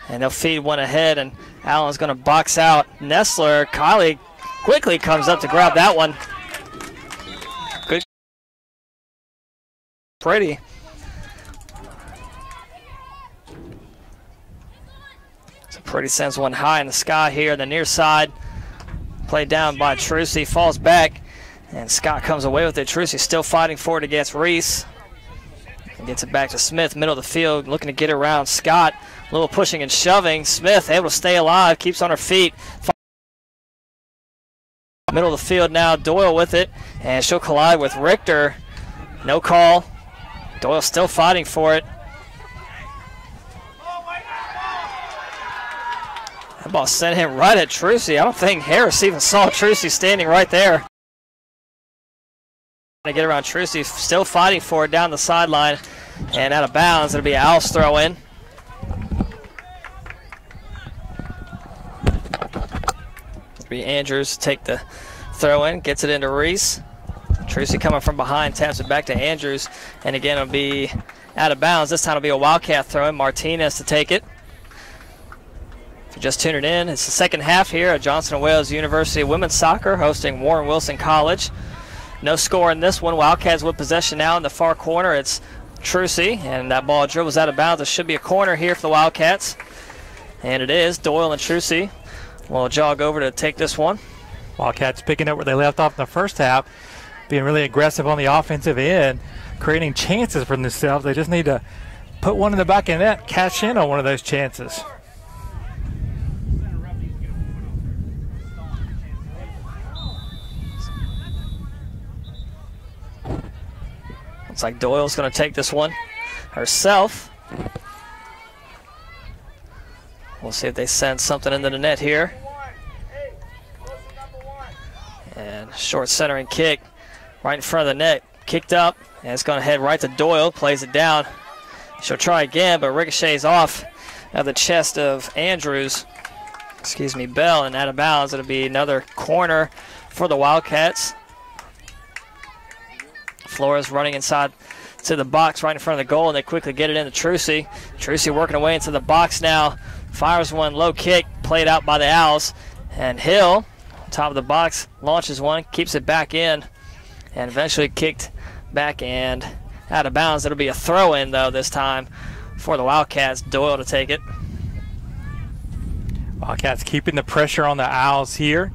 and they'll feed one ahead, and Allen's going to box out Nessler. Kylie quickly comes up to grab that one. Good. Pretty. So Pretty sends one high in the sky here on the near side. Played down by Trucy, falls back, and Scott comes away with it. Trucy still fighting for it against Reese. Gets it back to Smith, middle of the field, looking to get around Scott. A little pushing and shoving. Smith able to stay alive, keeps on her feet. Middle of the field now, Doyle with it, and she'll collide with Richter. No call. Doyle still fighting for it. That ball sent him right at Trucy. I don't think Harris even saw Trucy standing right there. To get around Trucy, still fighting for it down the sideline, and out of bounds. It'll be an Owls throw in. It'll be Andrews take the throw in, gets it into Reese. Trucy coming from behind, taps it back to Andrews, and again it'll be out of bounds. This time it'll be a Wildcat throw in. Martinez to take it. If you're just tuning in, it's the second half here at Johnson & Wales University Women's Soccer hosting Warren Wilson College. No score in this one. Wildcats with possession now in the far corner. It's Trucy, and that ball dribbles out of bounds. It should be a corner here for the Wildcats, and it is. Doyle and Trucy will jog over to take this one. Wildcats picking up where they left off in the first half, being really aggressive on the offensive end, creating chances for themselves. They just need to put one in the back of the net, cash in on one of those chances. Looks like Doyle's going to take this one herself. We'll see if they send something into the net here. And short centering kick right in front of the net. Kicked up, and it's going to head right to Doyle. Plays it down. She'll try again, but ricochets off of the chest of Andrews. Bell, and out of bounds. It'll be another corner for the Wildcats. Flores running inside to the box right in front of the goal, and they quickly get it into Trucy. Trucy working away into the box now. Fires one low kick, played out by the Owls. And Hill, top of the box, launches one, keeps it back in, and eventually kicked back and out of bounds. It'll be a throw-in, though, this time for the Wildcats. Doyle to take it. Wildcats keeping the pressure on the Owls here.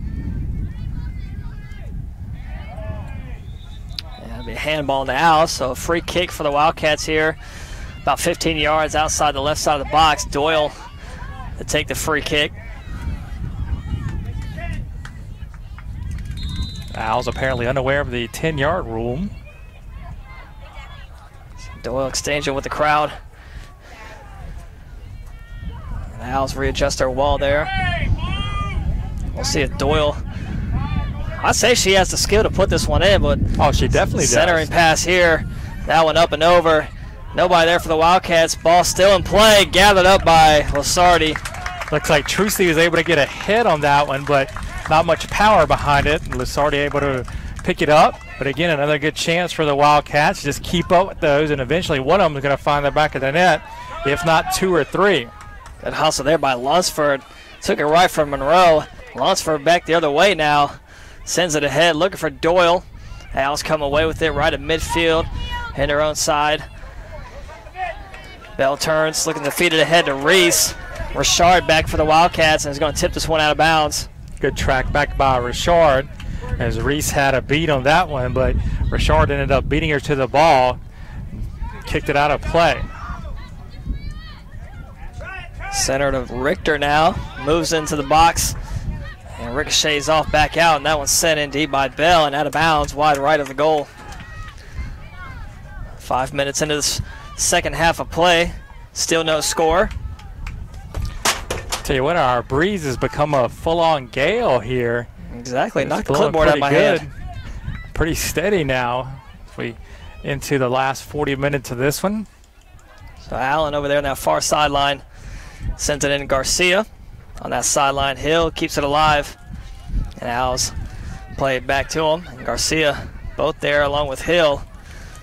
It'll be a handball on the Owls, so a free kick for the Wildcats here. About 15 yards outside the left side of the box. Doyle to take the free kick. The Owls apparently unaware of the 10-yard rule. Doyle exchanging with the crowd. And the Owls readjust their wall there. We'll see if Doyle, I say she has the skill to put this one in, but oh, she definitely does. Centering pass here. That one up and over. Nobody there for the Wildcats. Ball still in play. Gathered up by Lasardi. Looks like Trucy was able to get ahead on that one, but not much power behind it. Lasardi able to pick it up. But again, another good chance for the Wildcats. Just keep up with those, and eventually one of them is going to find the back of the net, if not two or three. Good hustle there by Lunsford. Took it right from Monroe. Lunsford back the other way now. Sends it ahead, looking for Doyle. Owls come away with it right at midfield in their own side. Bell turns, looking to feed it ahead to Reese. Richard back for the Wildcats, and is going to tip this one out of bounds. Good track back by Richard, as Reese had a beat on that one, but Richard ended up beating her to the ball, kicked it out of play. Center to Richter now, moves into the box, and ricochets off back out, and that one's sent in deep by Bell and out of bounds, wide right of the goal. 5 minutes into this second half of play, still no score. Tell you what, our breeze has become a full-on gale here. Exactly, knocked the clipboard out of my hand. Pretty steady now as we into the last 40 minutes of this one. So Allen over there on that far sideline sends it in Garcia. On that sideline, Hill keeps it alive. And Owls play it back to him. And Garcia both there along with Hill.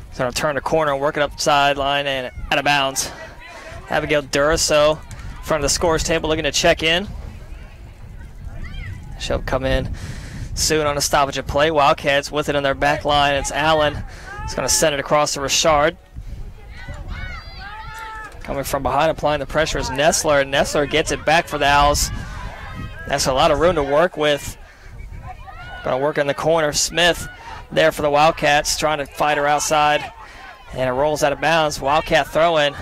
He's going to turn the corner and work it up the sideline and out of bounds. Abigail Duraso in front of the scores table looking to check in. She'll come in soon on a stoppage of play. Wildcats with it on their back line. It's Allen. He's going to send it across to Richard. Coming from behind, applying the pressure is Nestler, and Nestler gets it back for the Owls. That's a lot of room to work with. Going to work in the corner. Smith there for the Wildcats, trying to fight her outside. And it rolls out of bounds. Wildcat throw in.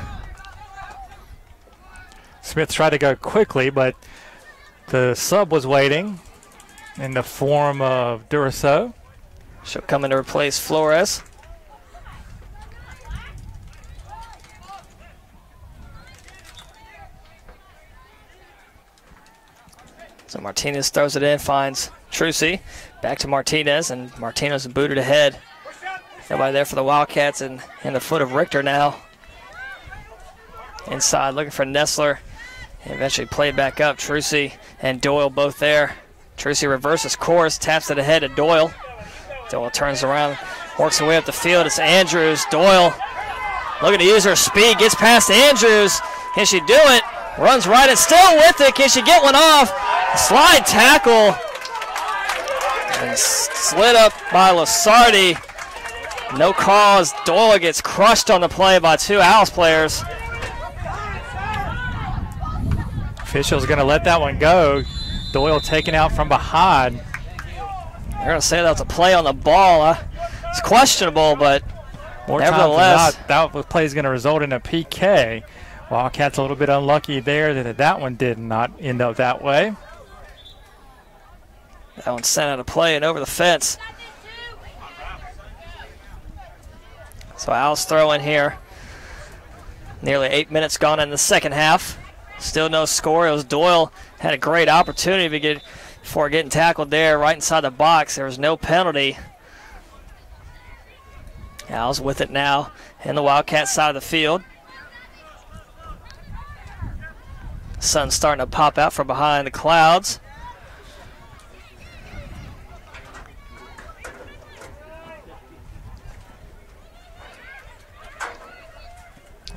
Smith tried to go quickly, but the sub was waiting in the form of Duraso. She'll come in to replace Flores. So Martinez throws it in, finds Trucy. Back to Martinez, and Martinez booted ahead. Nobody there for the Wildcats, and in the foot of Richter now. Inside, looking for Nestler. Eventually played back up. Trucy and Doyle both there. Trucy reverses course, taps it ahead to Doyle. Doyle turns around, works her way up the field. It's Andrews. Doyle looking to use her speed, gets past Andrews. Can she do it? Runs right and still with it. Can she get one off? Slide tackle. And slid up by Lasardi. No cause. Doyle gets crushed on the play by two Owls players. Official's going to let that one go. Doyle taken out from behind. They're going to say that's a play on the ball. It's questionable, but more nevertheless, times than not, that play is going to result in a PK. Wildcats a little bit unlucky there that that one did not end up that way. That one sent out of play and over the fence. So Owls throw in here. Nearly 8 minutes gone in the second half. Still no score. It was Doyle had a great opportunity before getting tackled there right inside the box. There was no penalty. Owls with it now in the Wildcat side of the field. Sun's starting to pop out from behind the clouds.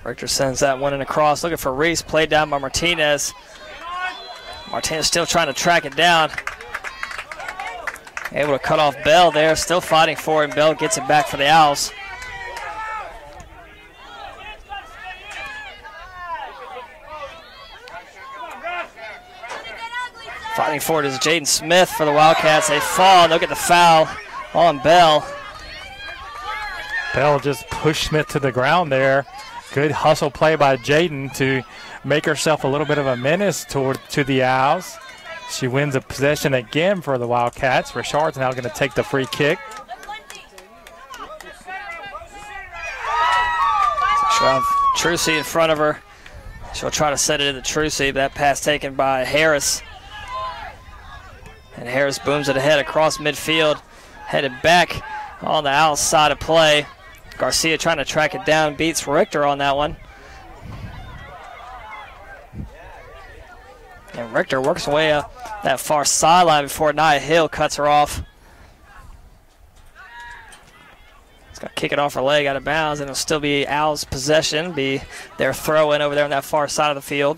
Richter sends that one in across, looking for Reese, played down by Martinez. Martinez still trying to track it down. Able to cut off Bell there, still fighting for it, and Bell gets it back for the Owls. Fighting for it is Jaden Smith for the Wildcats. They fall, and they'll get the foul on Bell. Bell just pushed Smith to the ground there. Good hustle play by Jaden to make herself a little bit of a menace to the Owls. She wins a possession again for the Wildcats. Richard's now going to take the free kick. She'll have Trucy in front of her. She'll try to set it into Trucy. That pass taken by Harris. And Harris booms it ahead across midfield. Headed back on the Owls side of play. Garcia trying to track it down, beats Richter on that one. And Richter works away up that far sideline before Nia Hill cuts her off. It's going to kick it off her leg out of bounds, and it'll still be Owls' possession, be their throw in over there on that far side of the field.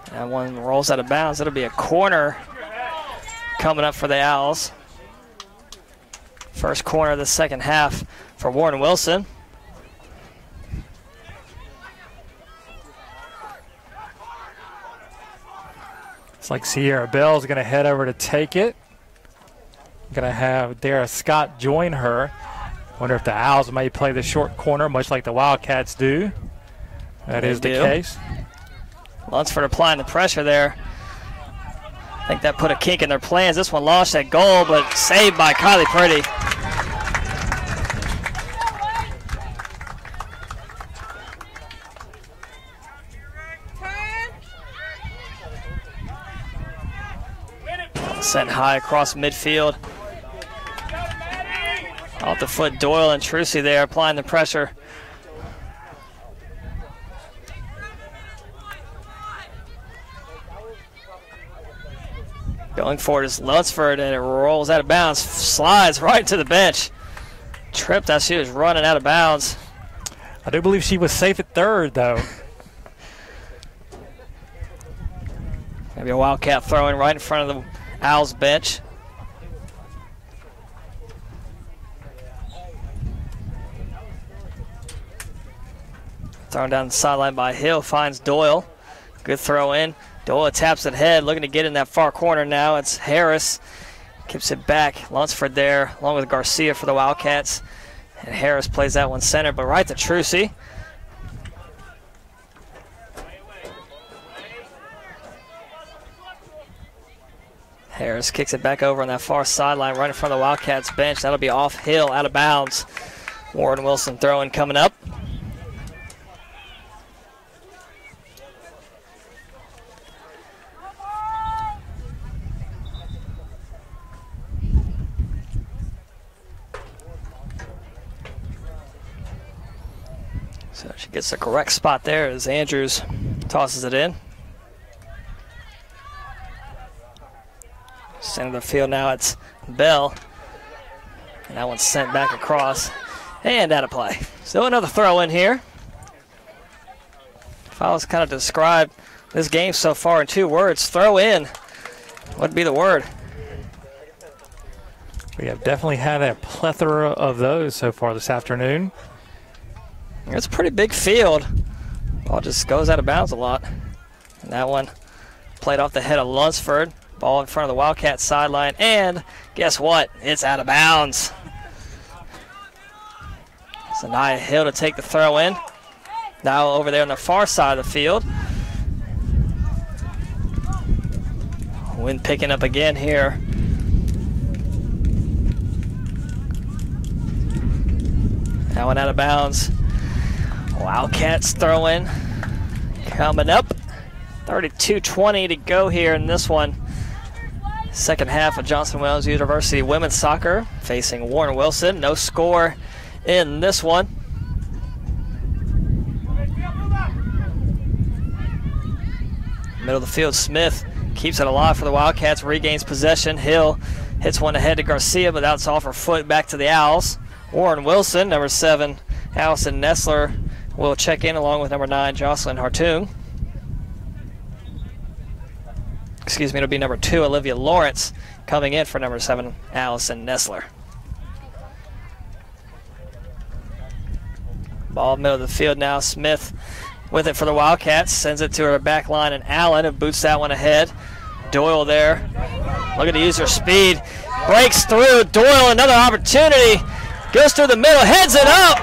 That one rolls out of bounds. It'll be a corner coming up for the Owls. First corner of the second half for Warren Wilson. It's like Sierra Bell's going to head over to take it. Going to have Dara Scott join her. Wonder if the Owls may play the short corner, much like the Wildcats do. That is the case. Lunsford applying the pressure there. I think that put a kink in their plans. This one launched at goal, but saved by Kylie Purdy. Sent high across midfield. Off the foot, Doyle and Trucy there applying the pressure. Going for it is Lunsford, and it rolls out of bounds, slides right to the bench. Tripped as she was running out of bounds. I do believe she was safe at third, though. Maybe a Wildcat throwing right in front of the Owls bench. Thrown down the sideline by Hill, finds Doyle. Good throw in. Doyle taps it ahead, looking to get in that far corner now. It's Harris. Keeps it back. Lunsford there, along with Garcia for the Wildcats. And Harris plays that one center, but right to Trucy. Harris kicks it back over on that far sideline, right in front of the Wildcats bench. That'll be off Hill, out of bounds. Warren Wilson throwing coming up. So she gets the correct spot there as Andrews tosses it in. Center of the field now, it's Bell. And that one's sent back across and out of play. Still another throw in here. If I was kind of describe this game so far in 2 words, throw in would be the word. We have definitely had a plethora of those so far this afternoon. It's a pretty big field. Ball just goes out of bounds a lot. And that one played off the head of Lunsford. Ball in front of the Wildcat sideline, and guess what? It's out of bounds. So Nia Hill to take the throw in. Now over there on the far side of the field. Wind picking up again here. That one out of bounds. Wildcats throw in. Coming up. 32-20 to go here in this one. Second half of Johnson Wales University women's soccer facing Warren Wilson. No score in this one. Middle of the field, Smith keeps it alive for the Wildcats, regains possession. Hill hits one ahead to Garcia, but that's off her foot, back to the Owls. Warren Wilson, number 7, Allison Nessler will check in along with number 9, Jocelyn Hartung. Excuse me, it'll be number 2, Olivia Lawrence, coming in for number 7, Allison Nessler. Ball middle of the field now. Smith with it for the Wildcats. Sends it to her back line, and Allen, who boots that one ahead. Doyle there, looking to use her speed. Breaks through. Doyle, another opportunity. Goes through the middle, heads it up.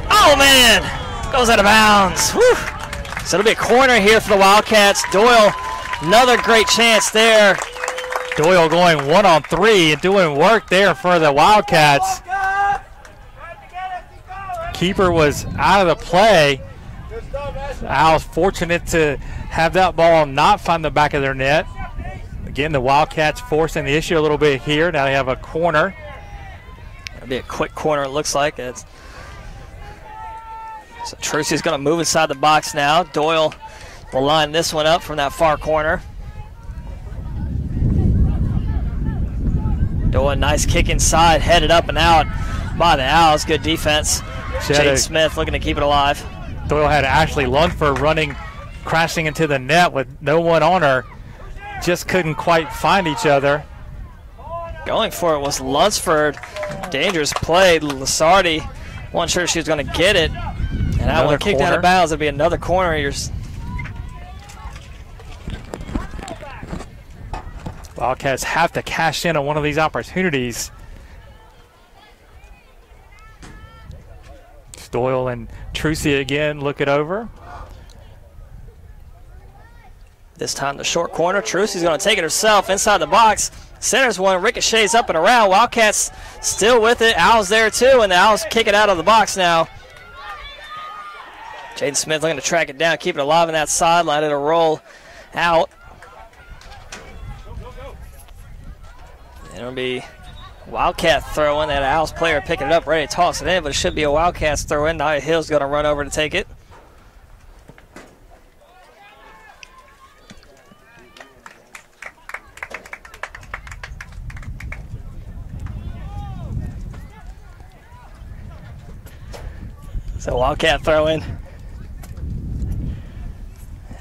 Oh, man. Goes out of bounds. Whew. So it'll be a corner here for the Wildcats. Doyle, another great chance there. Doyle going 1-on-3 and doing work there for the Wildcats. Keeper was out of the play. Owls fortunate to have that ball not find the back of their net. Again, the Wildcats forcing the issue a little bit here. Now they have a corner. It'll be a quick corner, it looks like. So Trucey's going to move inside the box now. Doyle will line this one up from that far corner. Doyle, nice kick inside, headed up and out by the Owls. Good defense. Jade Smith looking to keep it alive. Doyle had Ashley Lunsford running, crashing into the net with no one on her. Just couldn't quite find each other. Going for it was Lunsford. Dangerous play. Lasardi wasn't sure she was going to get it. And that one kicked out of bounds. It'll be another corner. Wildcats have to cash in on one of these opportunities. Doyle and Trucey again look it over. This time the short corner. Trucey's going to take it herself inside the box. Centers one, ricochets up and around. Wildcats still with it. Owls there too, and the Owls kick it out of the box now. Jaden Smith looking to track it down, keep it alive on that sideline. It'll roll out. It'll be Wildcat throw-in. That Owls player picking it up, ready to toss it in, but it should be a Wildcats throw-in. Nia Hill's going to run over to take it. So Wildcat throw-in.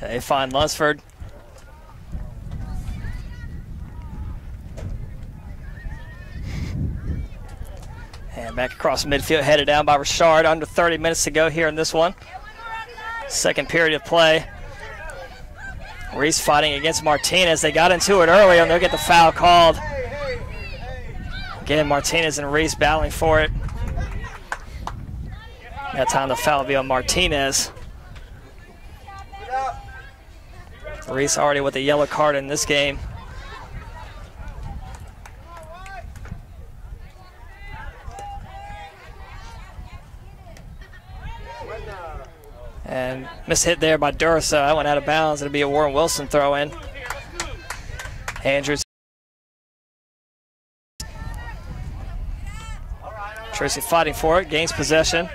They find Lunsford. And back across midfield, headed down by Richard. Under 30 minutes to go here in this one. Second period of play. Reese fighting against Martinez. They got into it earlier, and they'll get the foul called. Again, Martinez and Reese battling for it. That time the foul will be on Martinez. Reese already with a yellow card in this game. And mishit there by Durso. That went out of bounds. It'll be a Warren Wilson throw in. Andrews. Tracy fighting for it, gains possession.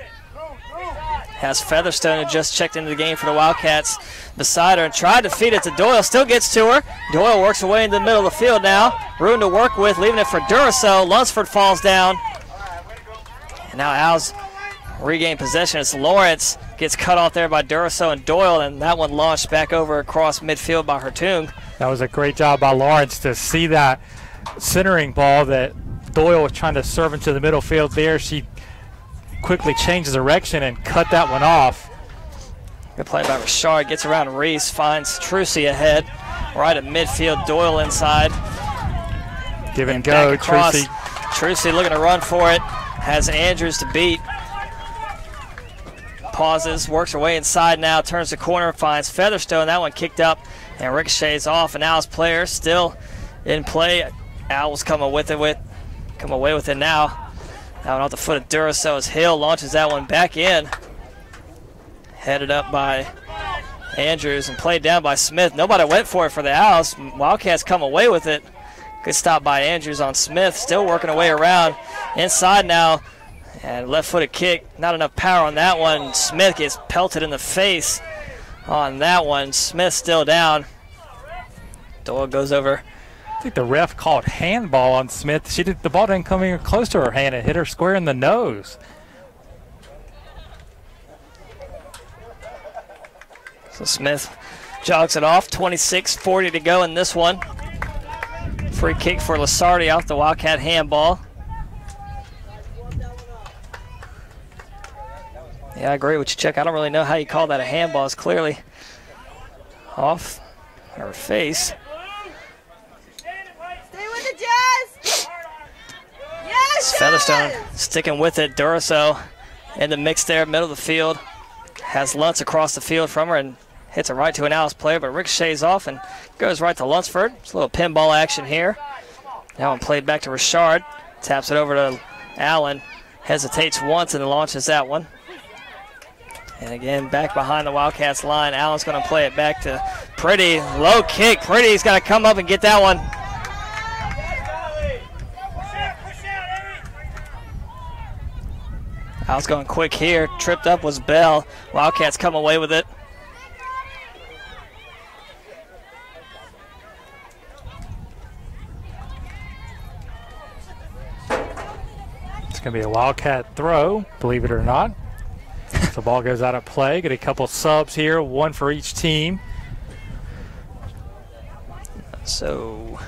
Has Featherstone, who just checked into the game for the Wildcats, beside her and tried to feed it to Doyle. Still gets to her. Doyle works her way into the middle of the field now. Room to work with, leaving it for Durso. Lunsford falls down. And now Owls regain possession. It's Lawrence. Gets cut off there by Durso and Doyle, and that one launched back over across midfield by Hartung. That was a great job by Lawrence to see that centering ball that Doyle was trying to serve into the middle field there. She quickly changes direction and cut that one off. Good play by Richard. Gets around Reese, finds Trucey ahead. Right at midfield, Doyle inside. Give and go, Trucey. Trucey looking to run for it. Has Andrews to beat. Pauses, works her way inside now, turns the corner, finds Featherstone. That one kicked up and ricochets off. An Owls player still in play. Owls come away with it now. That one off the foot of Durso as Hill launches that one back in. Headed up by Andrews and played down by Smith. Nobody went for it for the Owls. Wildcats come away with it. Good stop by Andrews on Smith. Still working her way around. Inside now. And left-footed kick, not enough power on that one. Smith gets pelted in the face on that one. Smith still down. Doyle goes over. I think the ref called handball on Smith. The ball didn't come even close to her hand. It hit her square in the nose. So Smith jogs it off. 26:40 to go in this one. Free kick for Lasardi off the Wildcat handball. Yeah, I agree with you, Chuck. I don't really know how you call that a handball. It's clearly off her face. Stay with it, Jazz. Yes, Featherstone Jazz. sticking with it. Duraso in the mix there, middle of the field. Has Luntz across the field from her and hits it right to an Alice player, but ricochets off and goes right to Lunsford. It's a little pinball action here. That one played back to Richard. Taps it over to Allen. Hesitates once and then launches that one. And again, back behind the Wildcats line. Allen's going to play it back to Pretty. Low kick. Pretty's got to come up and get that one. Allen's going quick here. Tripped up was Bell. Wildcats come away with it. It's going to be a Wildcat throw, believe it or not. The ball goes out of play. Get a couple subs here, one for each team. So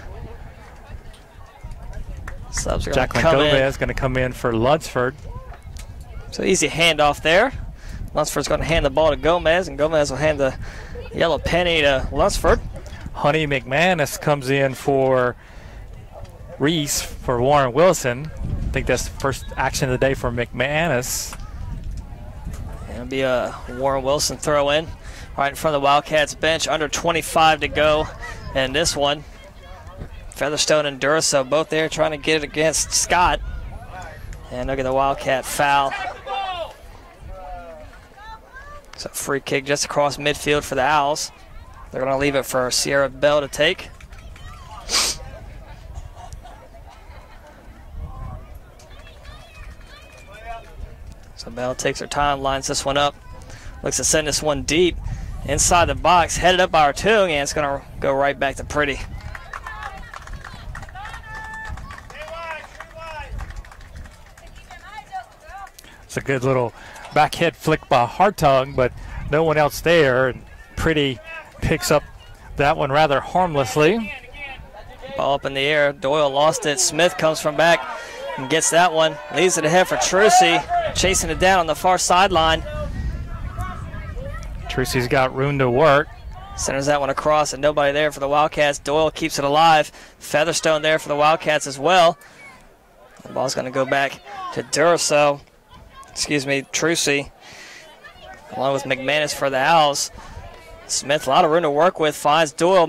subs are going to Jacqueline come Gomez in. going to come in for Lunsford. So easy handoff there. Lunsford's going to hand the ball to Gomez, and Gomez will hand the yellow penny to Lunsford. Honey McManus comes in for Reese for Warren Wilson. I think that's the first action of the day for McManus. It'll be a Warren Wilson throw in right in front of the Wildcats bench. Under 25 to go in this one. Featherstone and Duraso both there trying to get it against Scott. And look at the Wildcat foul. It's a free kick just across midfield for the Owls. They're going to leave it for Sierra Bell to take. So Bell takes her time, lines this one up. Looks to send this one deep inside the box, headed up by Artung, and it's going to go right back to Pretty. It's a good little back head flick by Hartung, but no one else there. And Pretty picks up that one rather harmlessly. Ball up in the air. Doyle lost it. Smith comes from back and gets that one. Leaves it ahead for Trucy. Chasing it down on the far sideline. Trucy's got room to work. Centers that one across and nobody there for the Wildcats. Doyle keeps it alive. Featherstone there for the Wildcats as well. The ball's going to go back to Duraso. Excuse me, Trucy. Along with McManus for the Owls. Smith, a lot of room to work with. Finds Doyle.